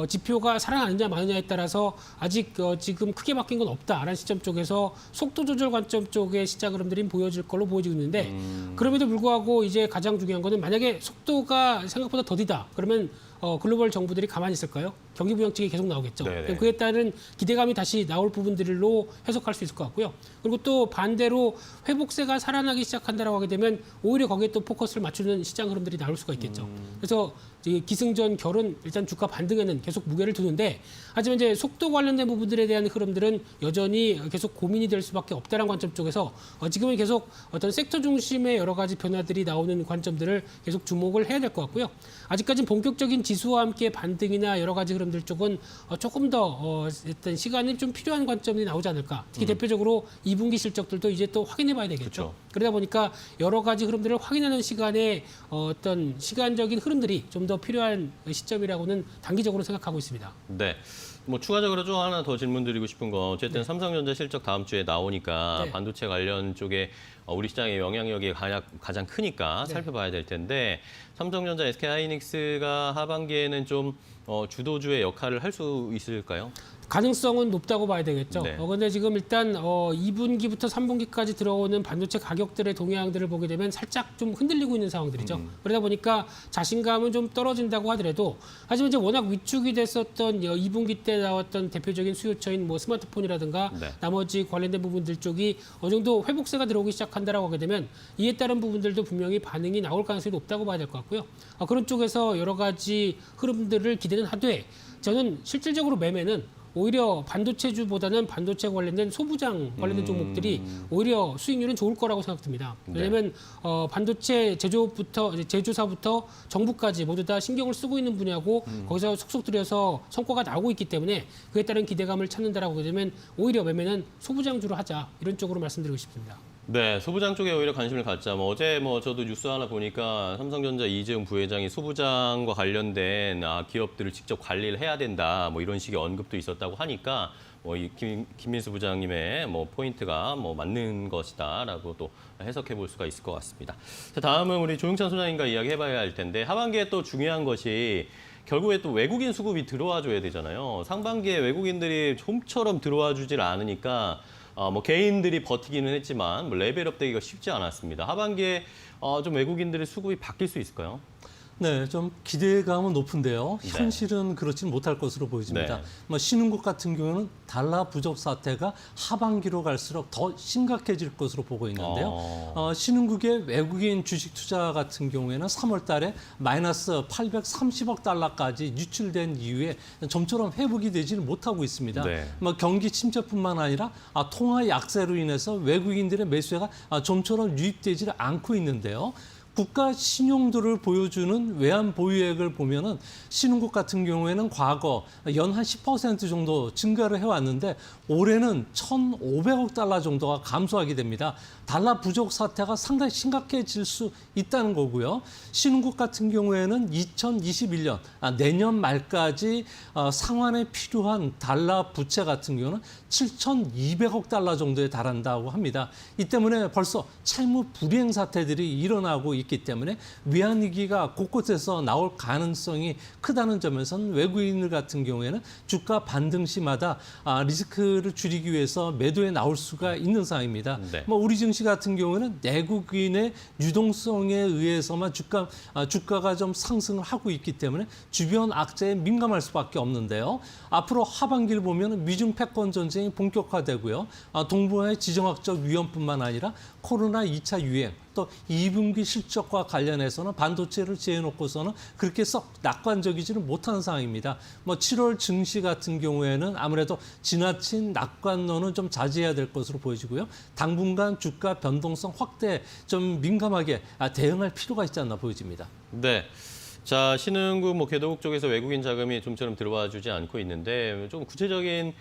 지표가 살아나느냐 마느냐에 따라서 아직 지금 크게 바뀐 건 없다라는 시점 쪽에서 속도 조절 관점 쪽의 시장 흐름들이 보여질 걸로 보여지고 있는데 그럼에도 불구하고 이제 가장 중요한 거는 만약에 속도가 생각보다 더디다 그러면 글로벌 정부들이 가만히 있을까요? 경기 부양책이 계속 나오겠죠. 네네. 그에 따른 기대감이 다시 나올 부분들로 해석할 수 있을 것 같고요. 그리고 또 반대로 회복세가 살아나기 시작한다라고 하게 되면 오히려 거기에 또 포커스를 맞추는 시장 흐름들이 나올 수가 있겠죠. 그래서 기승전 결은 일단 주가 반등에는 계속 무게를 두는데 하지만 이제 속도 관련된 부분들에 대한 흐름들은 여전히 계속 고민이 될 수밖에 없다는 관점 쪽에서 지금은 계속 어떤 섹터 중심의 여러 가지 변화들이 나오는 관점들을 계속 주목을 해야 될 것 같고요. 아직까지는 본격적인 지수와 함께 반등이나 여러 가지 흐름들 쪽은 조금 더 어떤 시간이 좀 필요한 관점이 나오지 않을까. 특히 대표적으로 2분기 실적들도 이제 또 확인해 봐야 되겠죠. 그렇죠. 그러다 보니까 여러 가지 흐름들을 확인하는 시간에 어떤 시간적인 흐름들이 좀 더 필요한 시점이라고는 단기적으로 생각하고 있습니다. 네. 뭐 추가적으로 좀 하나 더 질문드리고 싶은 건 어쨌든 네. 삼성전자 실적 다음 주에 나오니까 네. 반도체 관련 쪽에 우리 시장의 영향력이 가장 크니까 네. 살펴봐야 될 텐데 삼성전자, SK하이닉스가 하반기에는 좀 주도주의 역할을 할 수 있을까요? 가능성은 높다고 봐야 되겠죠. 네. 근데 지금 일단 2분기부터 3분기까지 들어오는 반도체 가격들의 동향들을 보게 되면 살짝 좀 흔들리고 있는 상황들이죠. 그러다 보니까 자신감은 좀 떨어진다고 하더라도 하지만 이제 워낙 위축이 됐었던 2분기 때 나왔던 대표적인 수요처인 뭐 스마트폰이라든가 네. 나머지 관련된 부분들 쪽이 어느 정도 회복세가 들어오기 시작한다라고 하게 되면 이에 따른 부분들도 분명히 반응이 나올 가능성이 높다고 봐야 될 것 같고요. 그런 쪽에서 여러 가지 흐름들을 기대는 하되 저는 실질적으로 매매는 오히려 반도체주보다는 반도체 관련된 소부장 관련된 종목들이 오히려 수익률은 좋을 거라고 생각됩니다. 왜냐하면 반도체 제조사부터 정부까지 모두 다 신경을 쓰고 있는 분야고 거기서 속속 들여서 성과가 나오고 있기 때문에 그에 따른 기대감을 찾는다라고 되면 오히려 매매는 소부장주로 하자 이런 쪽으로 말씀드리고 싶습니다. 네, 소부장 쪽에 오히려 관심을 갖자. 어제 저도 뉴스 하나 보니까 삼성전자 이재용 부회장이 소부장과 관련된 기업들을 직접 관리를 해야 된다. 이런 식의 언급도 있었다고 하니까 이 김민수 부장님의 포인트가 맞는 것이다라고 또 해석해 볼 수가 있을 것 같습니다. 자, 다음은 우리 조용찬 소장님과 이야기해봐야 할 텐데 하반기에 또 중요한 것이 결국에 또 외국인 수급이 들어와 줘야 되잖아요. 상반기에 외국인들이 좀처럼 들어와 주질 않으니까 개인들이 버티기는 했지만 레벨업 되기가 쉽지 않았습니다. 하반기에 좀 외국인들의 수급이 바뀔 수 있을까요? 네, 좀 기대감은 높은데요. 네. 현실은 그렇지는 못할 것으로 보여집니다. 네. 신흥국 같은 경우는 달러 부족 사태가 하반기로 갈수록 더 심각해질 것으로 보고 있는데요. 신흥국의 외국인 주식 투자 같은 경우에는 3월 달에 마이너스 830억 달러까지 유출된 이후에 좀처럼 회복이 되지는 못하고 있습니다. 네. 경기 침체뿐만 아니라 통화 약세로 인해서 외국인들의 매수가 좀처럼 유입되지를 않고 있는데요. 국가 신용도를 보여주는 외환 보유액을 보면은 신흥국 같은 경우에는 과거 연 한 10% 정도 증가를 해왔는데 올해는 1,500억 달러 정도가 감소하게 됩니다. 달러 부족 사태가 상당히 심각해질 수 있다는 거고요. 신흥국 같은 경우에는 2021년 내년 말까지 상환에 필요한 달러 부채 같은 경우는 7,200억 달러 정도에 달한다고 합니다. 이 때문에 벌써 채무 불이행 사태들이 일어나고 있기 때문에 외환위기가 곳곳에서 나올 가능성이 크다는 점에서는 외국인들 같은 경우에는 주가 반등 시마다 리스크를 줄이기 위해서 매도에 나올 수가 있는 상황입니다. 네. 우리 증시 같은 경우는 내국인의 유동성에 의해서만 주가가 좀 상승을 하고 있기 때문에 주변 악재에 민감할 수밖에 없는데요. 앞으로 하반기를 보면 미중 패권 전쟁이 본격화되고요. 동북아의 지정학적 위험뿐만 아니라 코로나 2차 유행, 또 2분기 실적과 관련해서는 반도체를 제해놓고서는 그렇게 썩 낙관적이지는 못한 상황입니다. 7월 증시 같은 경우에는 아무래도 지나친 낙관론은 좀 자제해야 될 것으로 보여지고요. 당분간 주가 변동성 확대에 좀 민감하게 대응할 필요가 있지 않나 보여집니다. 네. 자, 신흥국, 개도국 쪽에서 외국인 자금이 좀처럼 들어와 주지 않고 있는데 좀 구체적인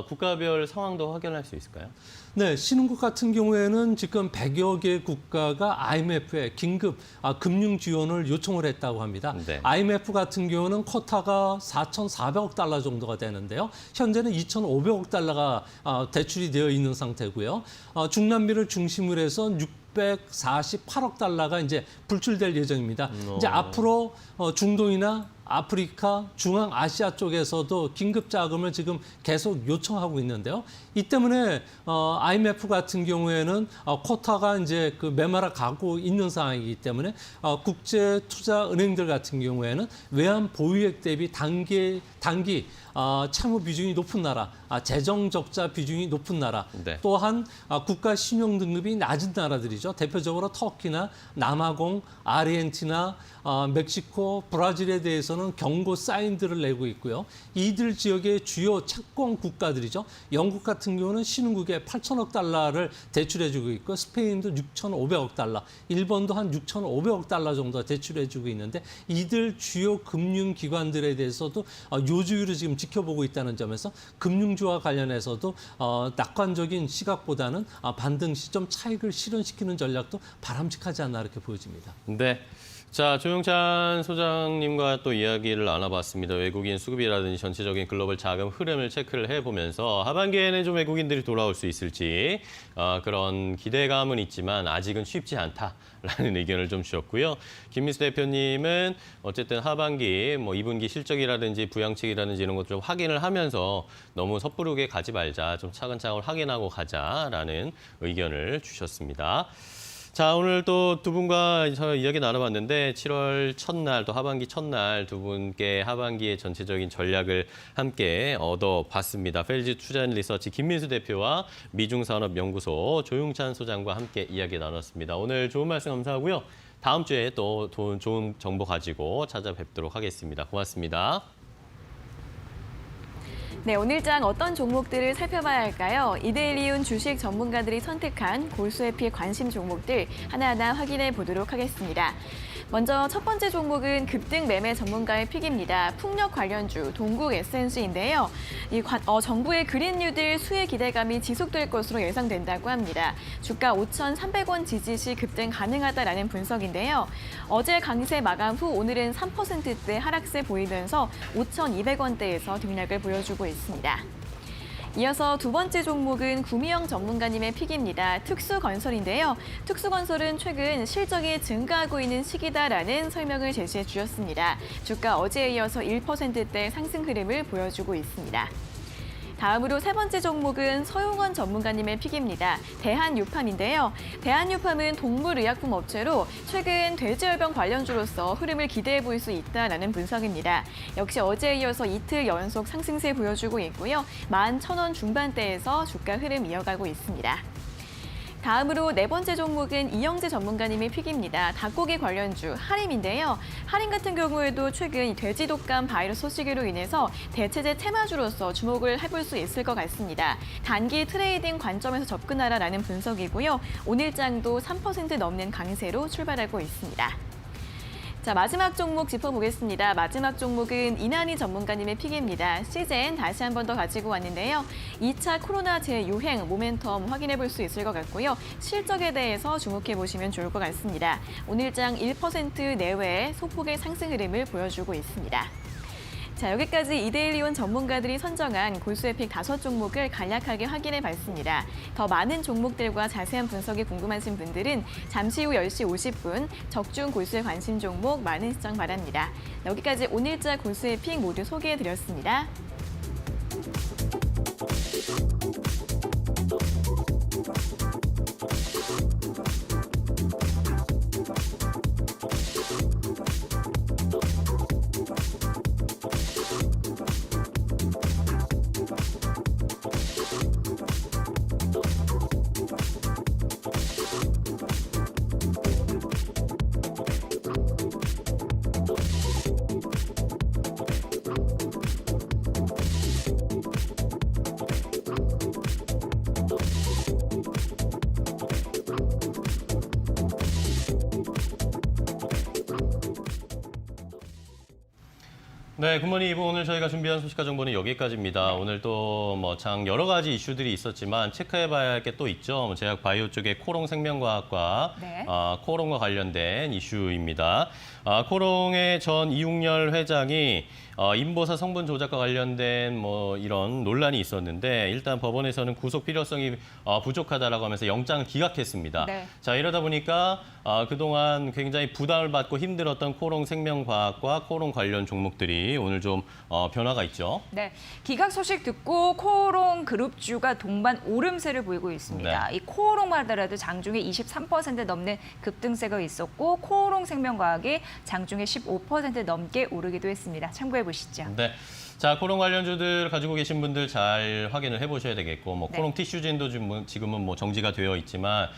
국가별 상황도 확인할 수 있을까요? 네, 신흥국 같은 경우에는 지금 100여 개 국가가 IMF에 긴급 금융 지원을 요청을 했다고 합니다. 네. IMF 같은 경우는 쿼타가 4,400억 달러 정도가 되는데요. 현재는 2,500억 달러가 대출이 되어 있는 상태고요. 중남미를 중심으로 해서 648억 달러가 이제 불출될 예정입니다. 이제 앞으로 중동이나 아프리카, 중앙아시아 쪽에서도 긴급 자금을 지금 계속 요청하고 있는데요. 이 때문에 IMF 같은 경우에는 쿼타가 이제 메말아 가고 있는 상황이기 때문에 국제 투자 은행들 같은 경우에는 외환 보유액 대비 단기 채무 비중이 높은 나라, 재정 적자 비중이 높은 나라, 네. 또한 국가 신용 등급이 낮은 나라들이죠. 대표적으로 터키나 남아공, 아르헨티나, 멕시코, 브라질에 대해서는 경고 사인들을 내고 있고요. 이들 지역의 주요 채권 국가들이죠. 영국 같은 경우는 신흥국에 8천억 달러를 대출해주고 있고 스페인도 6,500억 달러, 일본도 한 6,500억 달러 정도 대출해주고 있는데 이들 주요 금융기관들에 대해서도 요주율을 지금 지켜보고 있다는 점에서 금융주와 관련해서도 낙관적인 시각보다는 반등 시점 차익을 실현시키는 전략도 바람직하지 않나 이렇게 보여집니다. 네. 자, 조용찬 소장님과 또 이야기를 나눠봤습니다. 외국인 수급이라든지 전체적인 글로벌 자금 흐름을 체크를 해보면서 하반기에는 좀 외국인들이 돌아올 수 있을지 그런 기대감은 있지만 아직은 쉽지 않다라는 의견을 좀 주셨고요. 김민수 대표님은 어쨌든 하반기 2분기 실적이라든지 부양책이라든지 이런 것 좀 확인을 하면서 너무 섣부르게 가지 말자, 좀 차근차근 확인하고 가자라는 의견을 주셨습니다. 자, 오늘 또 두 분과 저 이야기 나눠봤는데 7월 첫날, 또 하반기 첫날 두 분께 하반기의 전체적인 전략을 함께 얻어봤습니다. 펠지 투자앤리서치 김민수 대표와 미중산업연구소 조용찬 소장과 함께 이야기 나눴습니다. 오늘 좋은 말씀 감사하고요. 다음 주에 또 좋은 정보 가지고 찾아뵙도록 하겠습니다. 고맙습니다. 네, 오늘장 어떤 종목들을 살펴봐야 할까요? 이데일리온 주식 전문가들이 선택한 골수의 픽 관심 종목들 하나하나 확인해 보도록 하겠습니다. 먼저 첫 번째 종목은 급등 매매 전문가의 픽입니다. 풍력 관련주 동국 에센스인데요. 정부의 그린 뉴딜 수혜 기대감이 지속될 것으로 예상된다고 합니다. 주가 5,300원 지지 시 급등 가능하다라는 분석인데요. 어제 강세 마감 후 오늘은 3%대 하락세 보이면서 5,200원대에서 등락을 보여주고 있습니다. 이어서 두 번째 종목은 구미영 전문가님의 픽입니다. 특수건설인데요. 특수건설은 최근 실적이 증가하고 있는 시기다라는 설명을 제시해 주셨습니다. 주가 어제에 이어서 1%대 상승 흐름을 보여주고 있습니다. 다음으로 세 번째 종목은 서용원 전문가님의 픽입니다. 대한유팜인데요. 대한유팜은 동물의약품 업체로 최근 돼지열병 관련주로서 흐름을 기대해 볼 수 있다라는 분석입니다. 역시 어제에 이어서 이틀 연속 상승세 보여주고 있고요. 11,000원 중반대에서 주가 흐름 이어가고 있습니다. 다음으로 네 번째 종목은 이영재 전문가님의 픽입니다. 닭고기 관련주 하림인데요. 하림 같은 경우에도 최근 돼지 독감 바이러스 소식으로 인해서 대체제 테마주로서 주목을 해볼 수 있을 것 같습니다. 단기 트레이딩 관점에서 접근하라라는 분석이고요. 오늘장도 3% 넘는 강세로 출발하고 있습니다. 자, 마지막 종목 짚어보겠습니다. 마지막 종목은 이난희 전문가님의 픽입니다. 시젠 다시 한 번 더 가지고 왔는데요. 2차 코로나 재유행 모멘텀 확인해 볼 수 있을 것 같고요. 실적에 대해서 주목해 보시면 좋을 것 같습니다. 오늘장 1% 내외의 소폭의 상승 흐름을 보여주고 있습니다. 자, 여기까지 이데일리온 전문가들이 선정한 골수의 픽 5종목을 간략하게 확인해 봤습니다. 더 많은 종목들과 자세한 분석이 궁금하신 분들은 잠시 후 10시 50분 적중 골수의 관심 종목 많은 시청 바랍니다. 여기까지 오늘자 골수의 픽 모두 소개해 드렸습니다. 네, 굿모닝 2부 오늘 저희가 준비한 소식과 정보는 여기까지입니다. 오늘 또 뭐 장 여러 가지 이슈들이 있었지만 체크해봐야 할 게 또 있죠. 제약 바이오 쪽의 코롱 생명과학과 네. 코롱과 관련된 이슈입니다. 코롱의 전 이웅렬 회장이 인보사 성분 조작과 관련된 뭐 이런 논란이 있었는데 일단 법원에서는 구속 필요성이 부족하다라고 하면서 영장을 기각했습니다. 네. 자, 이러다 보니까 그동안 굉장히 부담을 받고 힘들었던 코롱 생명과학과 코롱 관련 종목들이 오늘 좀 변화가 있죠. 네, 기각 소식 듣고 코오롱 그룹주가 동반 오름세를 보이고 있습니다. 네. 이 코오롱만 하더라도 장중에 23% 넘는 급등세가 있었고 코오롱 생명과학이 장중에 15% 넘게 오르기도 했습니다. 참고해 보시죠. 네. 자, 코롱 관련주들 가지고 계신 분들 잘 확인을 해보셔야 되겠고, 뭐 네. 코롱 티슈진도 지금은 뭐 정지가 되어 있지만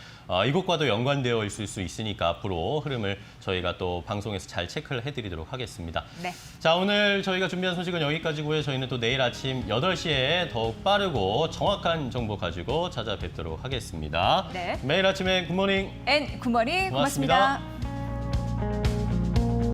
이것과도 연관되어 있을 수 있으니까 앞으로 흐름을 저희가 또 방송에서 잘 체크를 해드리도록 하겠습니다. 네. 자, 오늘 저희가 준비한 소식은 여기까지고요. 저희는 또 내일 아침 8시에 더욱 빠르고 정확한 정보 가지고 찾아뵙도록 하겠습니다. 네. 매일 아침에 굿모닝. 앤 굿모닝 고맙습니다. 고맙습니다.